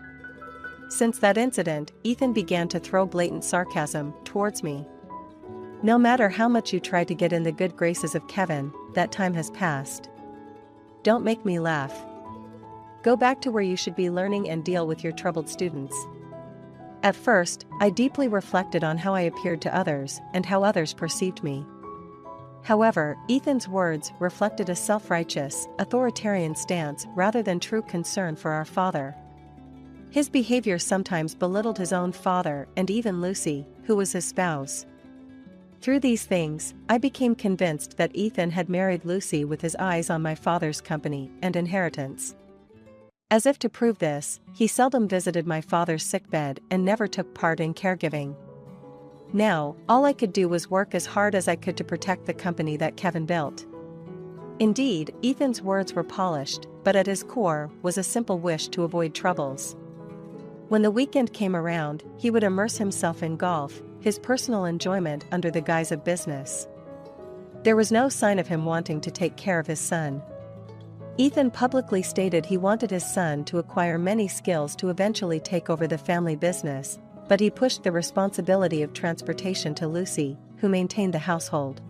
S1: Since that incident, Ethan began to throw blatant sarcasm towards me. "No matter how much you try to get in the good graces of Kevin, that time has passed. Don't make me laugh. Go back to where you should be learning and deal with your troubled students." At first, I deeply reflected on how I appeared to others and how others perceived me. However, Ethan's words reflected a self-righteous, authoritarian stance rather than true concern for our father. His behavior sometimes belittled his own father and even Lucy, who was his spouse. Through these things, I became convinced that Ethan had married Lucy with his eyes on my father's company and inheritance. As if to prove this, he seldom visited my father's sickbed and never took part in caregiving. Now, all I could do was work as hard as I could to protect the company that Kevin built. Indeed, Ethan's words were polished, but at his core was a simple wish to avoid troubles. When the weekend came around, he would immerse himself in golf, his personal enjoyment under the guise of business. There was no sign of him wanting to take care of his son. Ethan publicly stated he wanted his son to acquire many skills to eventually take over the family business, but he pushed the responsibility of transportation to Lucy, who maintained the household.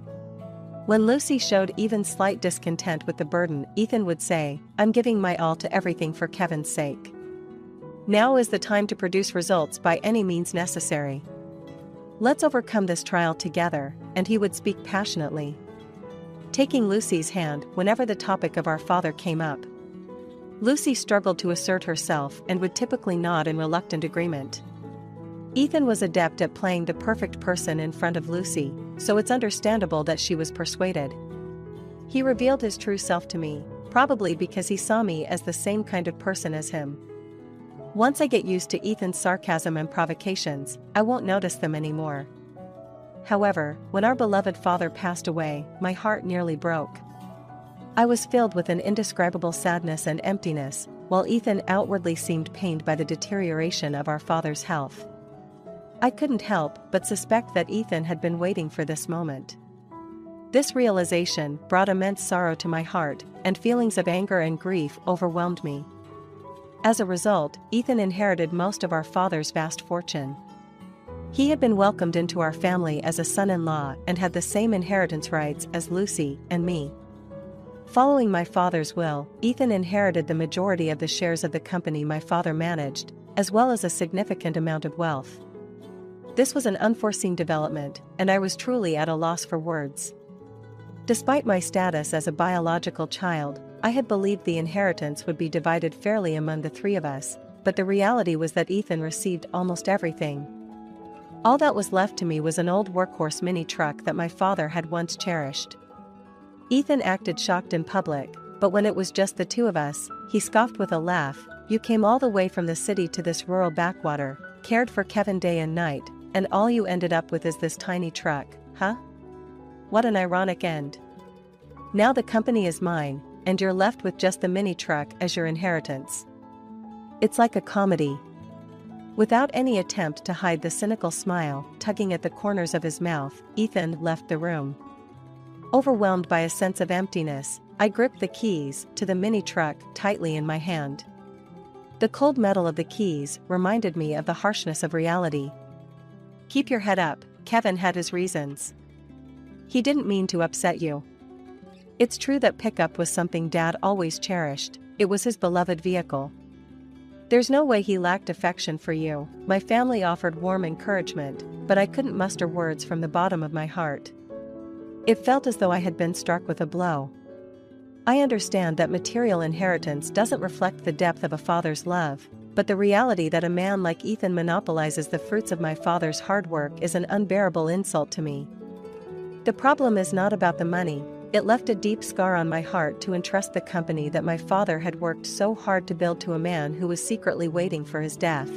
S1: When Lucy showed even slight discontent with the burden, Ethan would say, "I'm giving my all to everything for Kevin's sake. Now is the time to produce results by any means necessary. Let's overcome this trial together," and he would speak passionately, taking Lucy's hand whenever the topic of our father came up. Lucy struggled to assert herself and would typically nod in reluctant agreement. Ethan was adept at playing the perfect person in front of Lucy, so it's understandable that she was persuaded. He revealed his true self to me, probably because he saw me as the same kind of person as him. Once I get used to Ethan's sarcasm and provocations, I won't notice them anymore. However, when our beloved father passed away, my heart nearly broke. I was filled with an indescribable sadness and emptiness, while Ethan outwardly seemed pained by the deterioration of our father's health. I couldn't help but suspect that Ethan had been waiting for this moment. This realization brought immense sorrow to my heart, and feelings of anger and grief overwhelmed me. As a result, Ethan inherited most of our father's vast fortune. He had been welcomed into our family as a son-in-law and had the same inheritance rights as Lucy and me. Following my father's will, Ethan inherited the majority of the shares of the company my father managed, as well as a significant amount of wealth. This was an unforeseen development, and I was truly at a loss for words. Despite my status as a biological child, I had believed the inheritance would be divided fairly among the three of us, but the reality was that Ethan received almost everything. All that was left to me was an old workhorse mini truck that my father had once cherished. Ethan acted shocked in public, but when it was just the two of us, he scoffed with a laugh. "You came all the way from the city to this rural backwater, cared for Kevin day and night, and all you ended up with is this tiny truck, huh? What an ironic end. Now the company is mine, and you're left with just the mini truck as your inheritance." It's like a comedy. Without any attempt to hide the cynical smile tugging at the corners of his mouth, Ethan left the room. Overwhelmed by a sense of emptiness, I gripped the keys to the mini truck tightly in my hand. The cold metal of the keys reminded me of the harshness of reality. "Keep your head up, Kevin had his reasons. He didn't mean to upset you. It's true that pickup was something Dad always cherished, it was his beloved vehicle. There's no way he lacked affection for you." My family offered warm encouragement, but I couldn't muster words from the bottom of my heart. It felt as though I had been struck with a blow. I understand that material inheritance doesn't reflect the depth of a father's love, but the reality that a man like Ethan monopolizes the fruits of my father's hard work is an unbearable insult to me. The problem is not about the money. It left a deep scar on my heart to entrust the company that my father had worked so hard to build to a man who was secretly waiting for his death.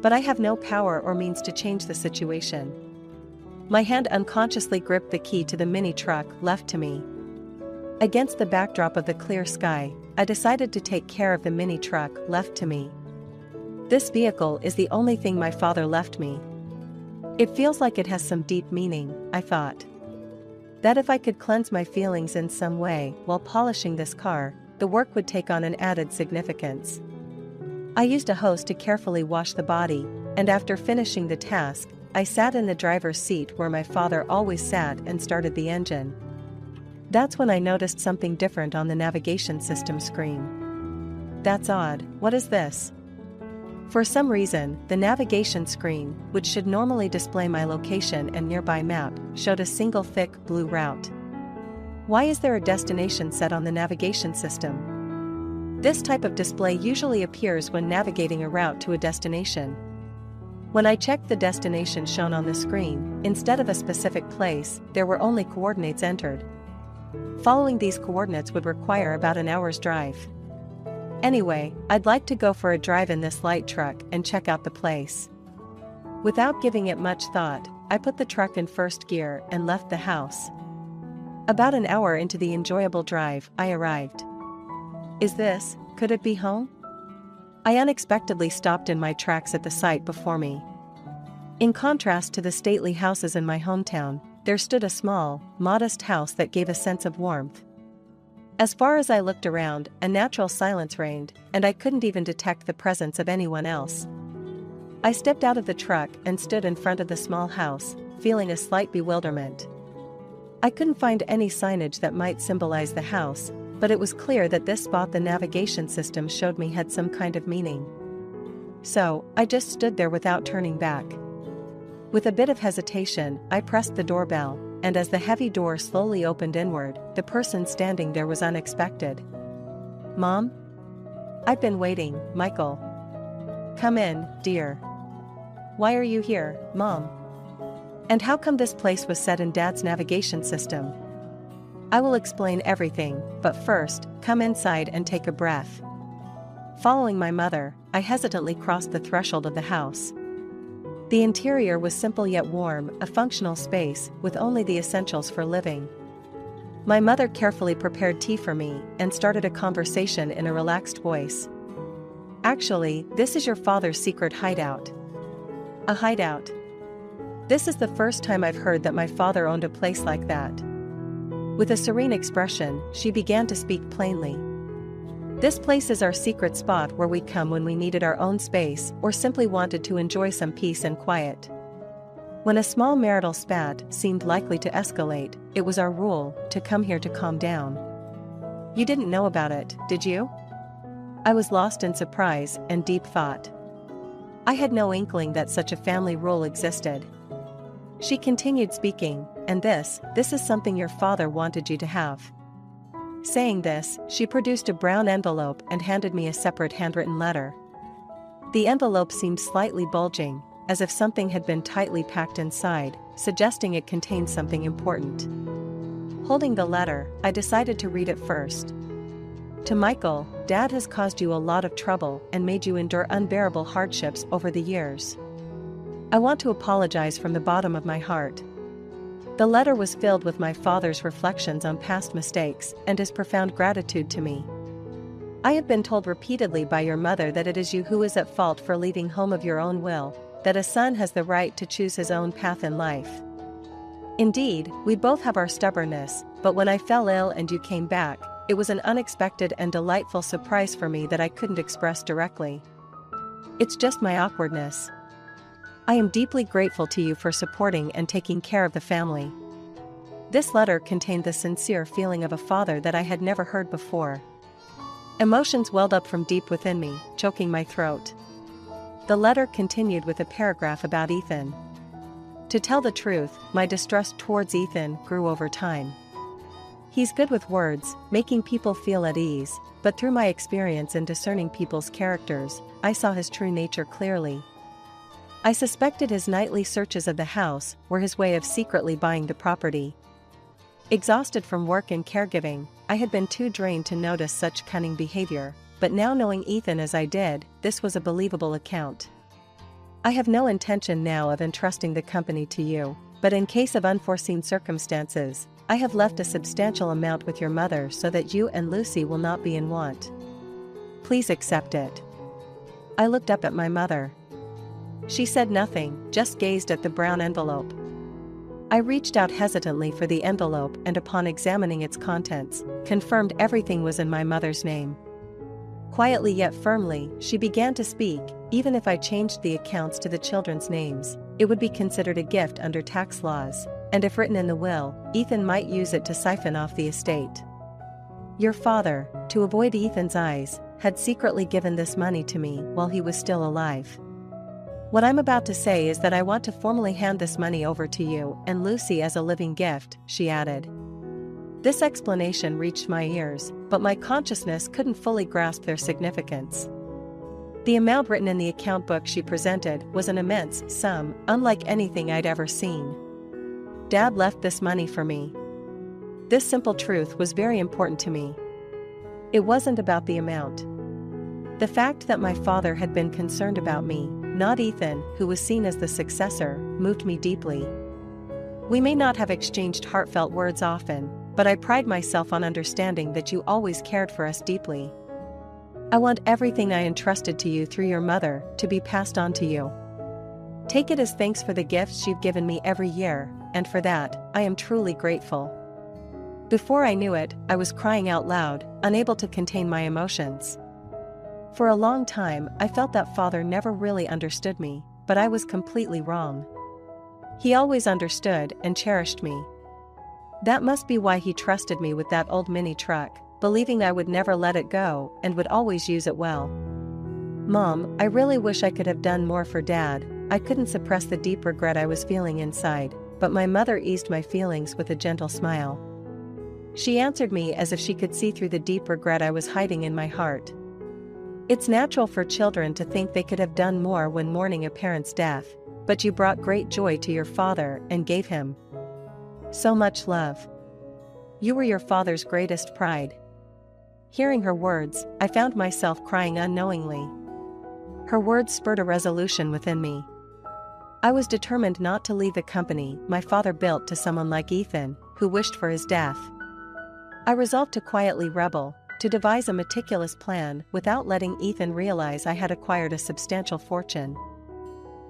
S1: But I have no power or means to change the situation. My hand unconsciously gripped the key to the mini truck left to me. Against the backdrop of the clear sky, I decided to take care of the mini truck left to me. This vehicle is the only thing my father left me. It feels like it has some deep meaning, I thought. That if I could cleanse my feelings in some way while polishing this car, the work would take on an added significance. I used a hose to carefully wash the body, and after finishing the task, I sat in the driver's seat where my father always sat and started the engine. That's when I noticed something different on the navigation system screen. "That's odd, what is this?" For some reason, the navigation screen, which should normally display my location and nearby map, showed a single thick blue route. Why is there a destination set on the navigation system? This type of display usually appears when navigating a route to a destination. When I checked the destination shown on the screen, instead of a specific place, there were only coordinates entered. Following these coordinates would require about an hour's drive. Anyway, I'd like to go for a drive in this light truck and check out the place. Without giving it much thought, I put the truck in first gear and left the house. About an hour into the enjoyable drive, I arrived. Could it be home? I unexpectedly stopped in my tracks at the sight before me. In contrast to the stately houses in my hometown, there stood a small, modest house that gave a sense of warmth. As far as I looked around, a natural silence reigned, and I couldn't even detect the presence of anyone else. I stepped out of the truck and stood in front of the small house, feeling a slight bewilderment. I couldn't find any signage that might symbolize the house, but it was clear that this spot the navigation system showed me had some kind of meaning. So, I just stood there without turning back. With a bit of hesitation, I pressed the doorbell, and as the heavy door slowly opened inward, the person standing there was unexpected. "Mom? I've been waiting, Michael. Come in, dear." "Why are you here, Mom? And how come this place was set in Dad's navigation system?" "I will explain everything, but first, come inside and take a breath." Following my mother, I hesitantly crossed the threshold of the house. The interior was simple yet warm, a functional space, with only the essentials for living. My mother carefully prepared tea for me and started a conversation in a relaxed voice. Actually, this is your father's secret hideout. A hideout. This is the first time I've heard that my father owned a place like that. With a serene expression, she began to speak plainly. This place is our secret spot where we come when we needed our own space or simply wanted to enjoy some peace and quiet. When a small marital spat seemed likely to escalate, it was our rule to come here to calm down. You didn't know about it, did you? I was lost in surprise and deep thought. I had no inkling that such a family rule existed. She continued speaking, and this is something your father wanted you to have. Saying this, she produced a brown envelope and handed me a separate handwritten letter. The envelope seemed slightly bulging, as if something had been tightly packed inside, suggesting it contained something important. Holding the letter, I decided to read it first. To Michael, Dad has caused you a lot of trouble and made you endure unbearable hardships over the years. I want to apologize from the bottom of my heart. The letter was filled with my father's reflections on past mistakes and his profound gratitude to me. I have been told repeatedly by your mother that it is you who is at fault for leaving home of your own will, that a son has the right to choose his own path in life. Indeed, we both have our stubbornness, but when I fell ill and you came back, it was an unexpected and delightful surprise for me that I couldn't express directly. It's just my awkwardness. I am deeply grateful to you for supporting and taking care of the family. This letter contained the sincere feeling of a father that I had never heard before. Emotions welled up from deep within me, choking my throat. The letter continued with a paragraph about Ethan. To tell the truth, my distrust towards Ethan grew over time. He's good with words, making people feel at ease, but through my experience in discerning people's characters, I saw his true nature clearly. I suspected his nightly searches of the house were his way of secretly buying the property. Exhausted from work and caregiving, I had been too drained to notice such cunning behavior, but now knowing Ethan as I did, this was a believable account. I have no intention now of entrusting the company to you, but in case of unforeseen circumstances, I have left a substantial amount with your mother so that you and Lucy will not be in want. Please accept it. I looked up at my mother. She said nothing, just gazed at the brown envelope. I reached out hesitantly for the envelope and upon examining its contents, confirmed everything was in my mother's name. Quietly yet firmly, she began to speak. Even if I changed the accounts to the children's names, it would be considered a gift under tax laws, and if written in the will, Ethan might use it to siphon off the estate. Your father, to avoid Ethan's eyes, had secretly given this money to me while he was still alive. What I'm about to say is that I want to formally hand this money over to you and Lucy as a living gift, she added. This explanation reached my ears, but my consciousness couldn't fully grasp their significance. The amount written in the account book she presented was an immense sum, unlike anything I'd ever seen. Dad left this money for me. This simple truth was very important to me. It wasn't about the amount. The fact that my father had been concerned about me, not Ethan, who was seen as the successor, moved me deeply. We may not have exchanged heartfelt words often, but I pride myself on understanding that you always cared for us deeply. I want everything I entrusted to you through your mother to be passed on to you. Take it as thanks for the gifts you've given me every year, and for that, I am truly grateful. Before I knew it, I was crying out loud, unable to contain my emotions. For a long time, I felt that father never really understood me, but I was completely wrong. He always understood and cherished me. That must be why he trusted me with that old mini truck, believing I would never let it go and would always use it well. Mom, I really wish I could have done more for Dad. I couldn't suppress the deep regret I was feeling inside, but my mother eased my feelings with a gentle smile. She answered me as if she could see through the deep regret I was hiding in my heart. It's natural for children to think they could have done more when mourning a parent's death, but you brought great joy to your father and gave him so much love. You were your father's greatest pride. Hearing her words, I found myself crying unknowingly. Her words spurred a resolution within me. I was determined not to leave the company my father built to someone like Ethan, who wished for his death. I resolved to quietly rebel, to devise a meticulous plan without letting Ethan realize I had acquired a substantial fortune.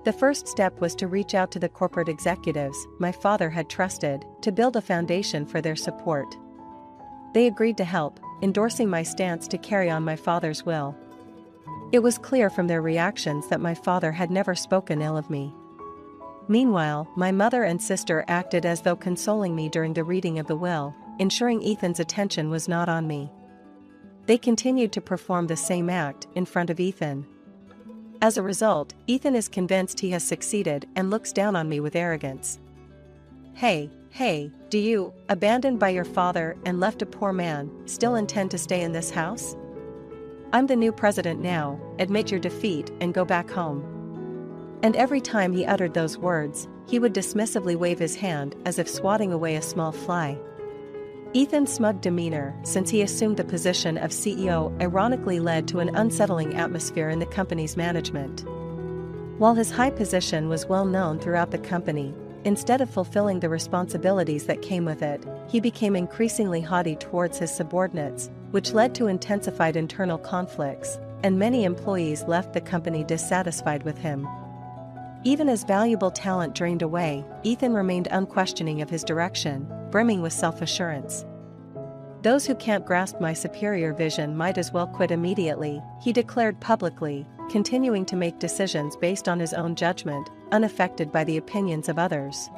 S1: The first step was to reach out to the corporate executives my father had trusted to build a foundation for their support. They agreed to help, endorsing my stance to carry on my father's will. It was clear from their reactions that my father had never spoken ill of me. Meanwhile, my mother and sister acted as though consoling me during the reading of the will, ensuring Ethan's attention was not on me. They continued to perform the same act in front of Ethan. As a result, Ethan is convinced he has succeeded and looks down on me with arrogance. Hey, do you, abandoned by your father and left a poor man, still intend to stay in this house? I'm the new president now, admit your defeat and go back home. And every time he uttered those words, he would dismissively wave his hand as if swatting away a small fly. Ethan's smug demeanor, since he assumed the position of CEO, ironically led to an unsettling atmosphere in the company's management. While his high position was well known throughout the company, instead of fulfilling the responsibilities that came with it, he became increasingly haughty towards his subordinates, which led to intensified internal conflicts, and many employees left the company dissatisfied with him. Even as valuable talent drained away, Ethan remained unquestioning of his direction, brimming with self-assurance. Those who can't grasp my superior vision might as well quit immediately, he declared publicly, continuing to make decisions based on his own judgment, unaffected by the opinions of others.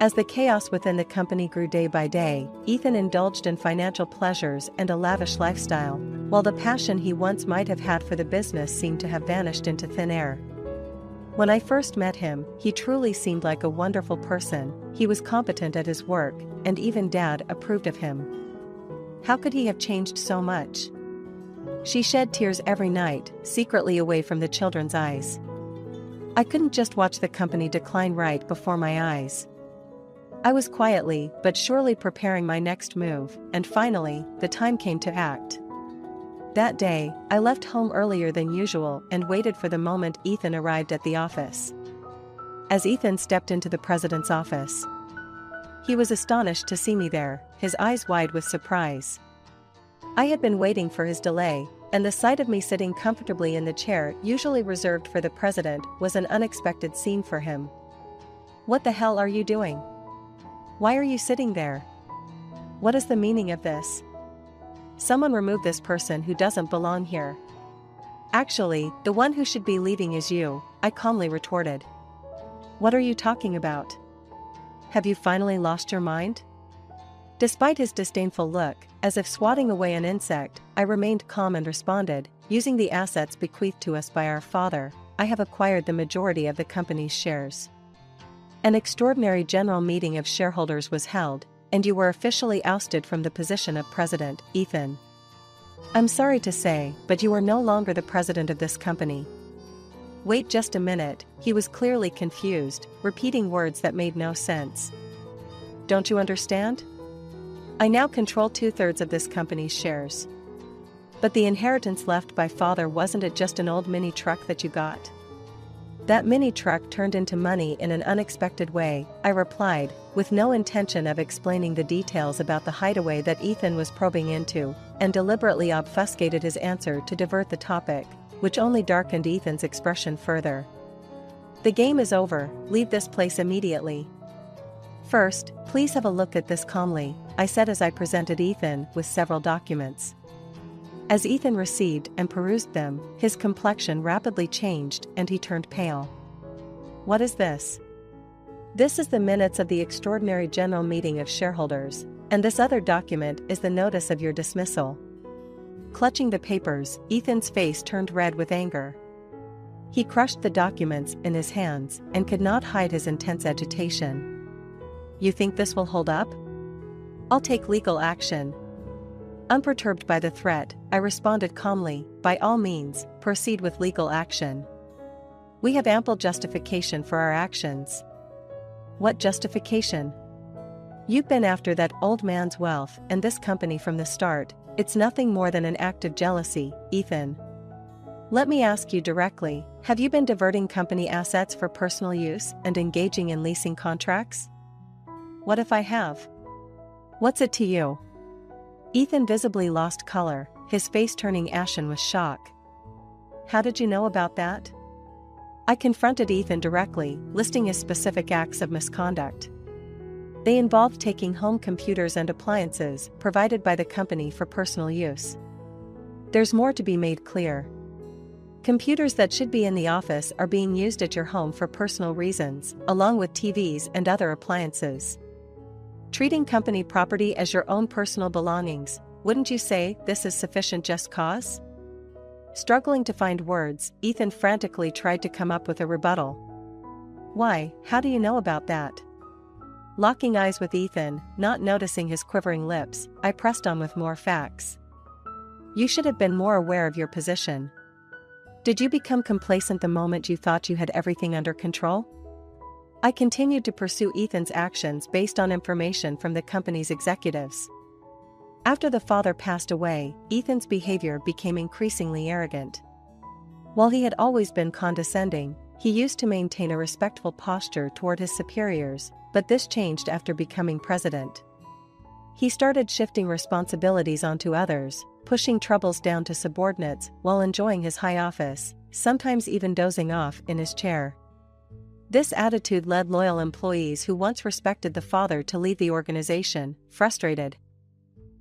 S1: As the chaos within the company grew day by day, Ethan indulged in financial pleasures and a lavish lifestyle, while the passion he once might have had for the business seemed to have vanished into thin air. When I first met him, he truly seemed like a wonderful person. He was competent at his work, and even Dad approved of him. How could he have changed so much? She shed tears every night, secretly away from the children's eyes. I couldn't just watch the company decline right before my eyes. I was quietly but surely preparing my next move, and finally, the time came to act. That day, I left home earlier than usual and waited for the moment Ethan arrived at the office. As Ethan stepped into the president's office, he was astonished to see me there, his eyes wide with surprise. I had been waiting for his delay, and the sight of me sitting comfortably in the chair usually reserved for the president was an unexpected scene for him. What the hell are you doing? Why are you sitting there? What is the meaning of this? Someone remove this person who doesn't belong here. Actually, the one who should be leaving is you, I calmly retorted. What are you talking about? Have you finally lost your mind? Despite his disdainful look, as if swatting away an insect, I remained calm and responded, using the assets bequeathed to us by our father, I have acquired the majority of the company's shares. An extraordinary general meeting of shareholders was held, and you were officially ousted from the position of president, Ethan. I'm sorry to say, but you are no longer the president of this company. Wait just a minute, he was clearly confused, repeating words that made no sense. Don't you understand? I now control 2/3 of this company's shares. But the inheritance left by father, wasn't it just an old mini truck that you got? That mini truck turned into money in an unexpected way, I replied, with no intention of explaining the details about the hideaway that Ethan was probing into, and deliberately obfuscated his answer to divert the topic, which only darkened Ethan's expression further. The game is over, leave this place immediately. First, please have a look at this calmly, I said as I presented Ethan with several documents. As Ethan received and perused them, his complexion rapidly changed and he turned pale. What is this? This is the minutes of the extraordinary general meeting of shareholders, and this other document is the notice of your dismissal. Clutching the papers, Ethan's face turned red with anger. He crushed the documents in his hands and could not hide his intense agitation. You think this will hold up? I'll take legal action. Unperturbed by the threat, I responded calmly, by all means, proceed with legal action. We have ample justification for our actions. What justification? You've been after that old man's wealth and this company from the start. It's nothing more than an act of jealousy, Ethan. Let me ask you directly, have you been diverting company assets for personal use and engaging in leasing contracts? What if I have? What's it to you? Ethan visibly lost color, his face turning ashen with shock. How did you know about that? I confronted Ethan directly, listing his specific acts of misconduct. They involved taking home computers and appliances provided by the company for personal use. There's more to be made clear. Computers that should be in the office are being used at your home for personal reasons, along with TVs and other appliances. Treating company property as your own personal belongings, wouldn't you say this is sufficient just cause? Struggling to find words, Ethan frantically tried to come up with a rebuttal. Why, how do you know about that? Locking eyes with Ethan, not noticing his quivering lips, I pressed on with more facts. You should have been more aware of your position. Did you become complacent the moment you thought you had everything under control? I continued to pursue Ethan's actions based on information from the company's executives. After the father passed away, Ethan's behavior became increasingly arrogant. While he had always been condescending, he used to maintain a respectful posture toward his superiors, but this changed after becoming president. He started shifting responsibilities onto others, pushing troubles down to subordinates while enjoying his high office, sometimes even dozing off in his chair. This attitude led loyal employees who once respected the father to leave the organization, frustrated.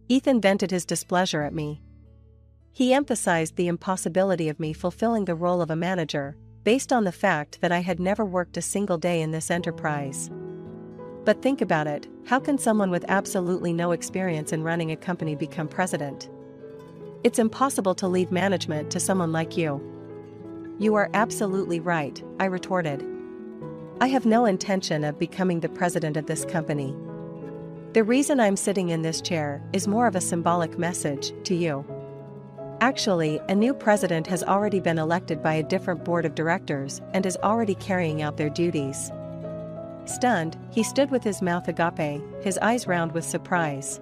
S1: Ethan vented his displeasure at me. He emphasized the impossibility of me fulfilling the role of a manager, based on the fact that I had never worked a single day in this enterprise. But think about it, how can someone with absolutely no experience in running a company become president? It's impossible to leave management to someone like you. You are absolutely right, I retorted. I have no intention of becoming the president of this company. The reason I'm sitting in this chair is more of a symbolic message to you. Actually, a new president has already been elected by a different board of directors and is already carrying out their duties. Stunned, he stood with his mouth agape, his eyes round with surprise.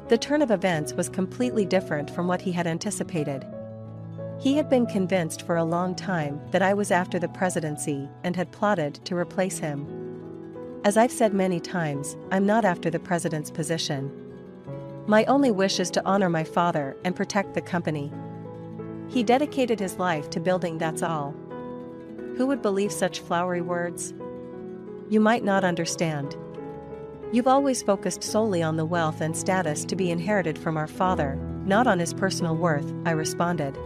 S1: The turn of events was completely different from what he had anticipated. He had been convinced for a long time that I was after the presidency and had plotted to replace him. As I've said many times, I'm not after the president's position. My only wish is to honor my father and protect the company. He dedicated his life to building, that's all. Who would believe such flowery words? You might not understand. You've always focused solely on the wealth and status to be inherited from our father, not on his personal worth, I responded.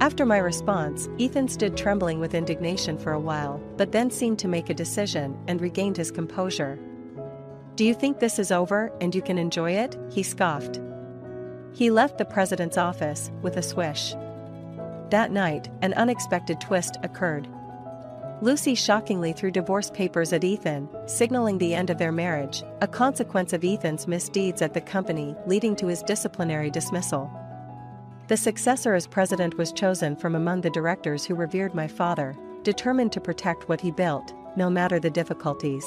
S1: After my response, Ethan stood trembling with indignation for a while, but then seemed to make a decision and regained his composure. Do you think this is over and you can enjoy it? He scoffed. He left the president's office with a swish. That night, an unexpected twist occurred. Lucy shockingly threw divorce papers at Ethan, signaling the end of their marriage, a consequence of Ethan's misdeeds at the company leading to his disciplinary dismissal. The successor as president was chosen from among the directors who revered my father, determined to protect what he built, no matter the difficulties.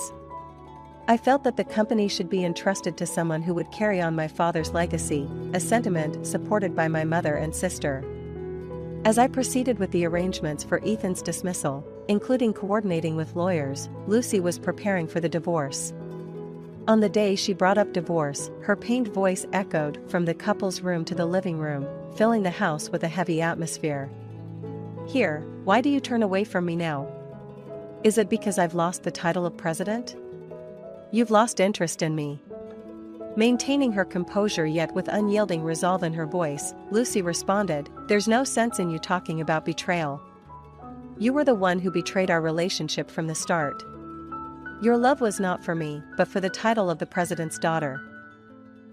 S1: I felt that the company should be entrusted to someone who would carry on my father's legacy, a sentiment supported by my mother and sister. As I proceeded with the arrangements for Ethan's dismissal, including coordinating with lawyers, Lucy was preparing for the divorce. On the day she brought up divorce, her pained voice echoed from the couple's room to the living room, filling the house with a heavy atmosphere. Here, why do you turn away from me now? Is it because I've lost the title of president? You've lost interest in me. Maintaining her composure yet with unyielding resolve in her voice, Lucy responded, there's no sense in you talking about betrayal. You were the one who betrayed our relationship from the start. Your love was not for me, but for the title of the president's daughter.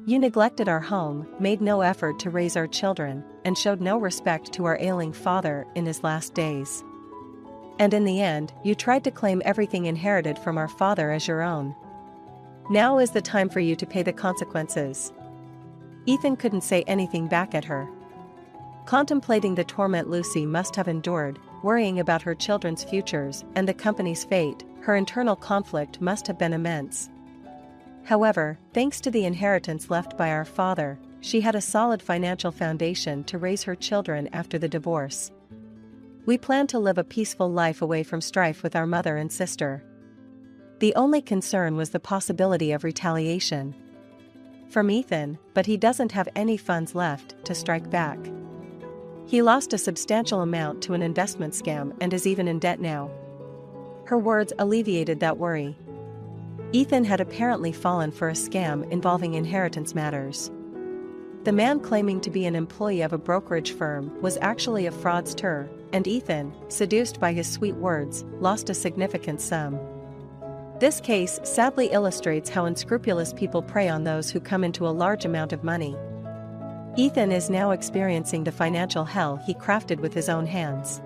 S1: You neglected our home, made no effort to raise our children, and showed no respect to our ailing father in his last days. And in the end, you tried to claim everything inherited from our father as your own. Now is the time for you to pay the consequences. Ethan couldn't say anything back at her. Contemplating the torment Lucy must have endured, worrying about her children's futures and the company's fate, her internal conflict must have been immense. However, thanks to the inheritance left by our father, she had a solid financial foundation to raise her children after the divorce. We planned to live a peaceful life away from strife with our mother and sister. The only concern was the possibility of retaliation. From Ethan, but he doesn't have any funds left to strike back. He lost a substantial amount to an investment scam and is even in debt now. Her words alleviated that worry. Ethan had apparently fallen for a scam involving inheritance matters. The man claiming to be an employee of a brokerage firm was actually a fraudster, and Ethan, seduced by his sweet words, lost a significant sum. This case sadly illustrates how unscrupulous people prey on those who come into a large amount of money. Ethan is now experiencing the financial hell he crafted with his own hands.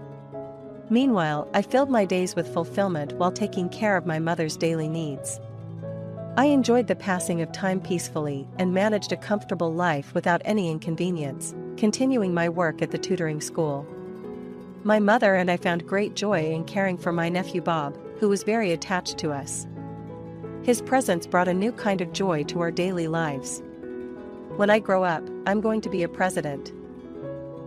S1: Meanwhile, I filled my days with fulfillment while taking care of my mother's daily needs. I enjoyed the passing of time peacefully and managed a comfortable life without any inconvenience, continuing my work at the tutoring school. My mother and I found great joy in caring for my nephew Bob, who was very attached to us. His presence brought a new kind of joy to our daily lives. When I grow up, I'm going to be a president.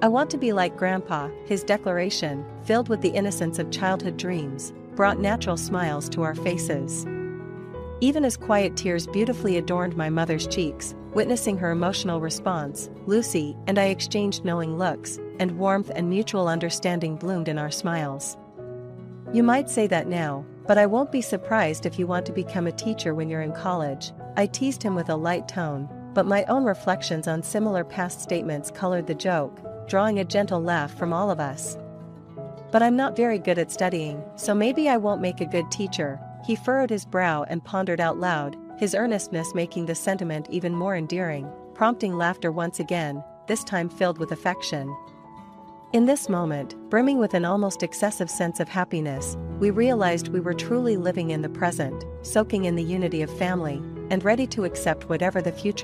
S1: I want to be like Grandpa. His declaration, filled with the innocence of childhood dreams, brought natural smiles to our faces. Even as quiet tears beautifully adorned my mother's cheeks, witnessing her emotional response, Lucy and I exchanged knowing looks, and warmth and mutual understanding bloomed in our smiles. You might say that now, but I won't be surprised if you want to become a teacher when you're in college. I teased him with a light tone, but my own reflections on similar past statements colored the joke, drawing a gentle laugh from all of us. But I'm not very good at studying, so maybe I won't make a good teacher. He furrowed his brow and pondered out loud, his earnestness making the sentiment even more endearing, prompting laughter once again, this time filled with affection. In this moment, brimming with an almost excessive sense of happiness, we realized we were truly living in the present, soaking in the unity of family, and ready to accept whatever the future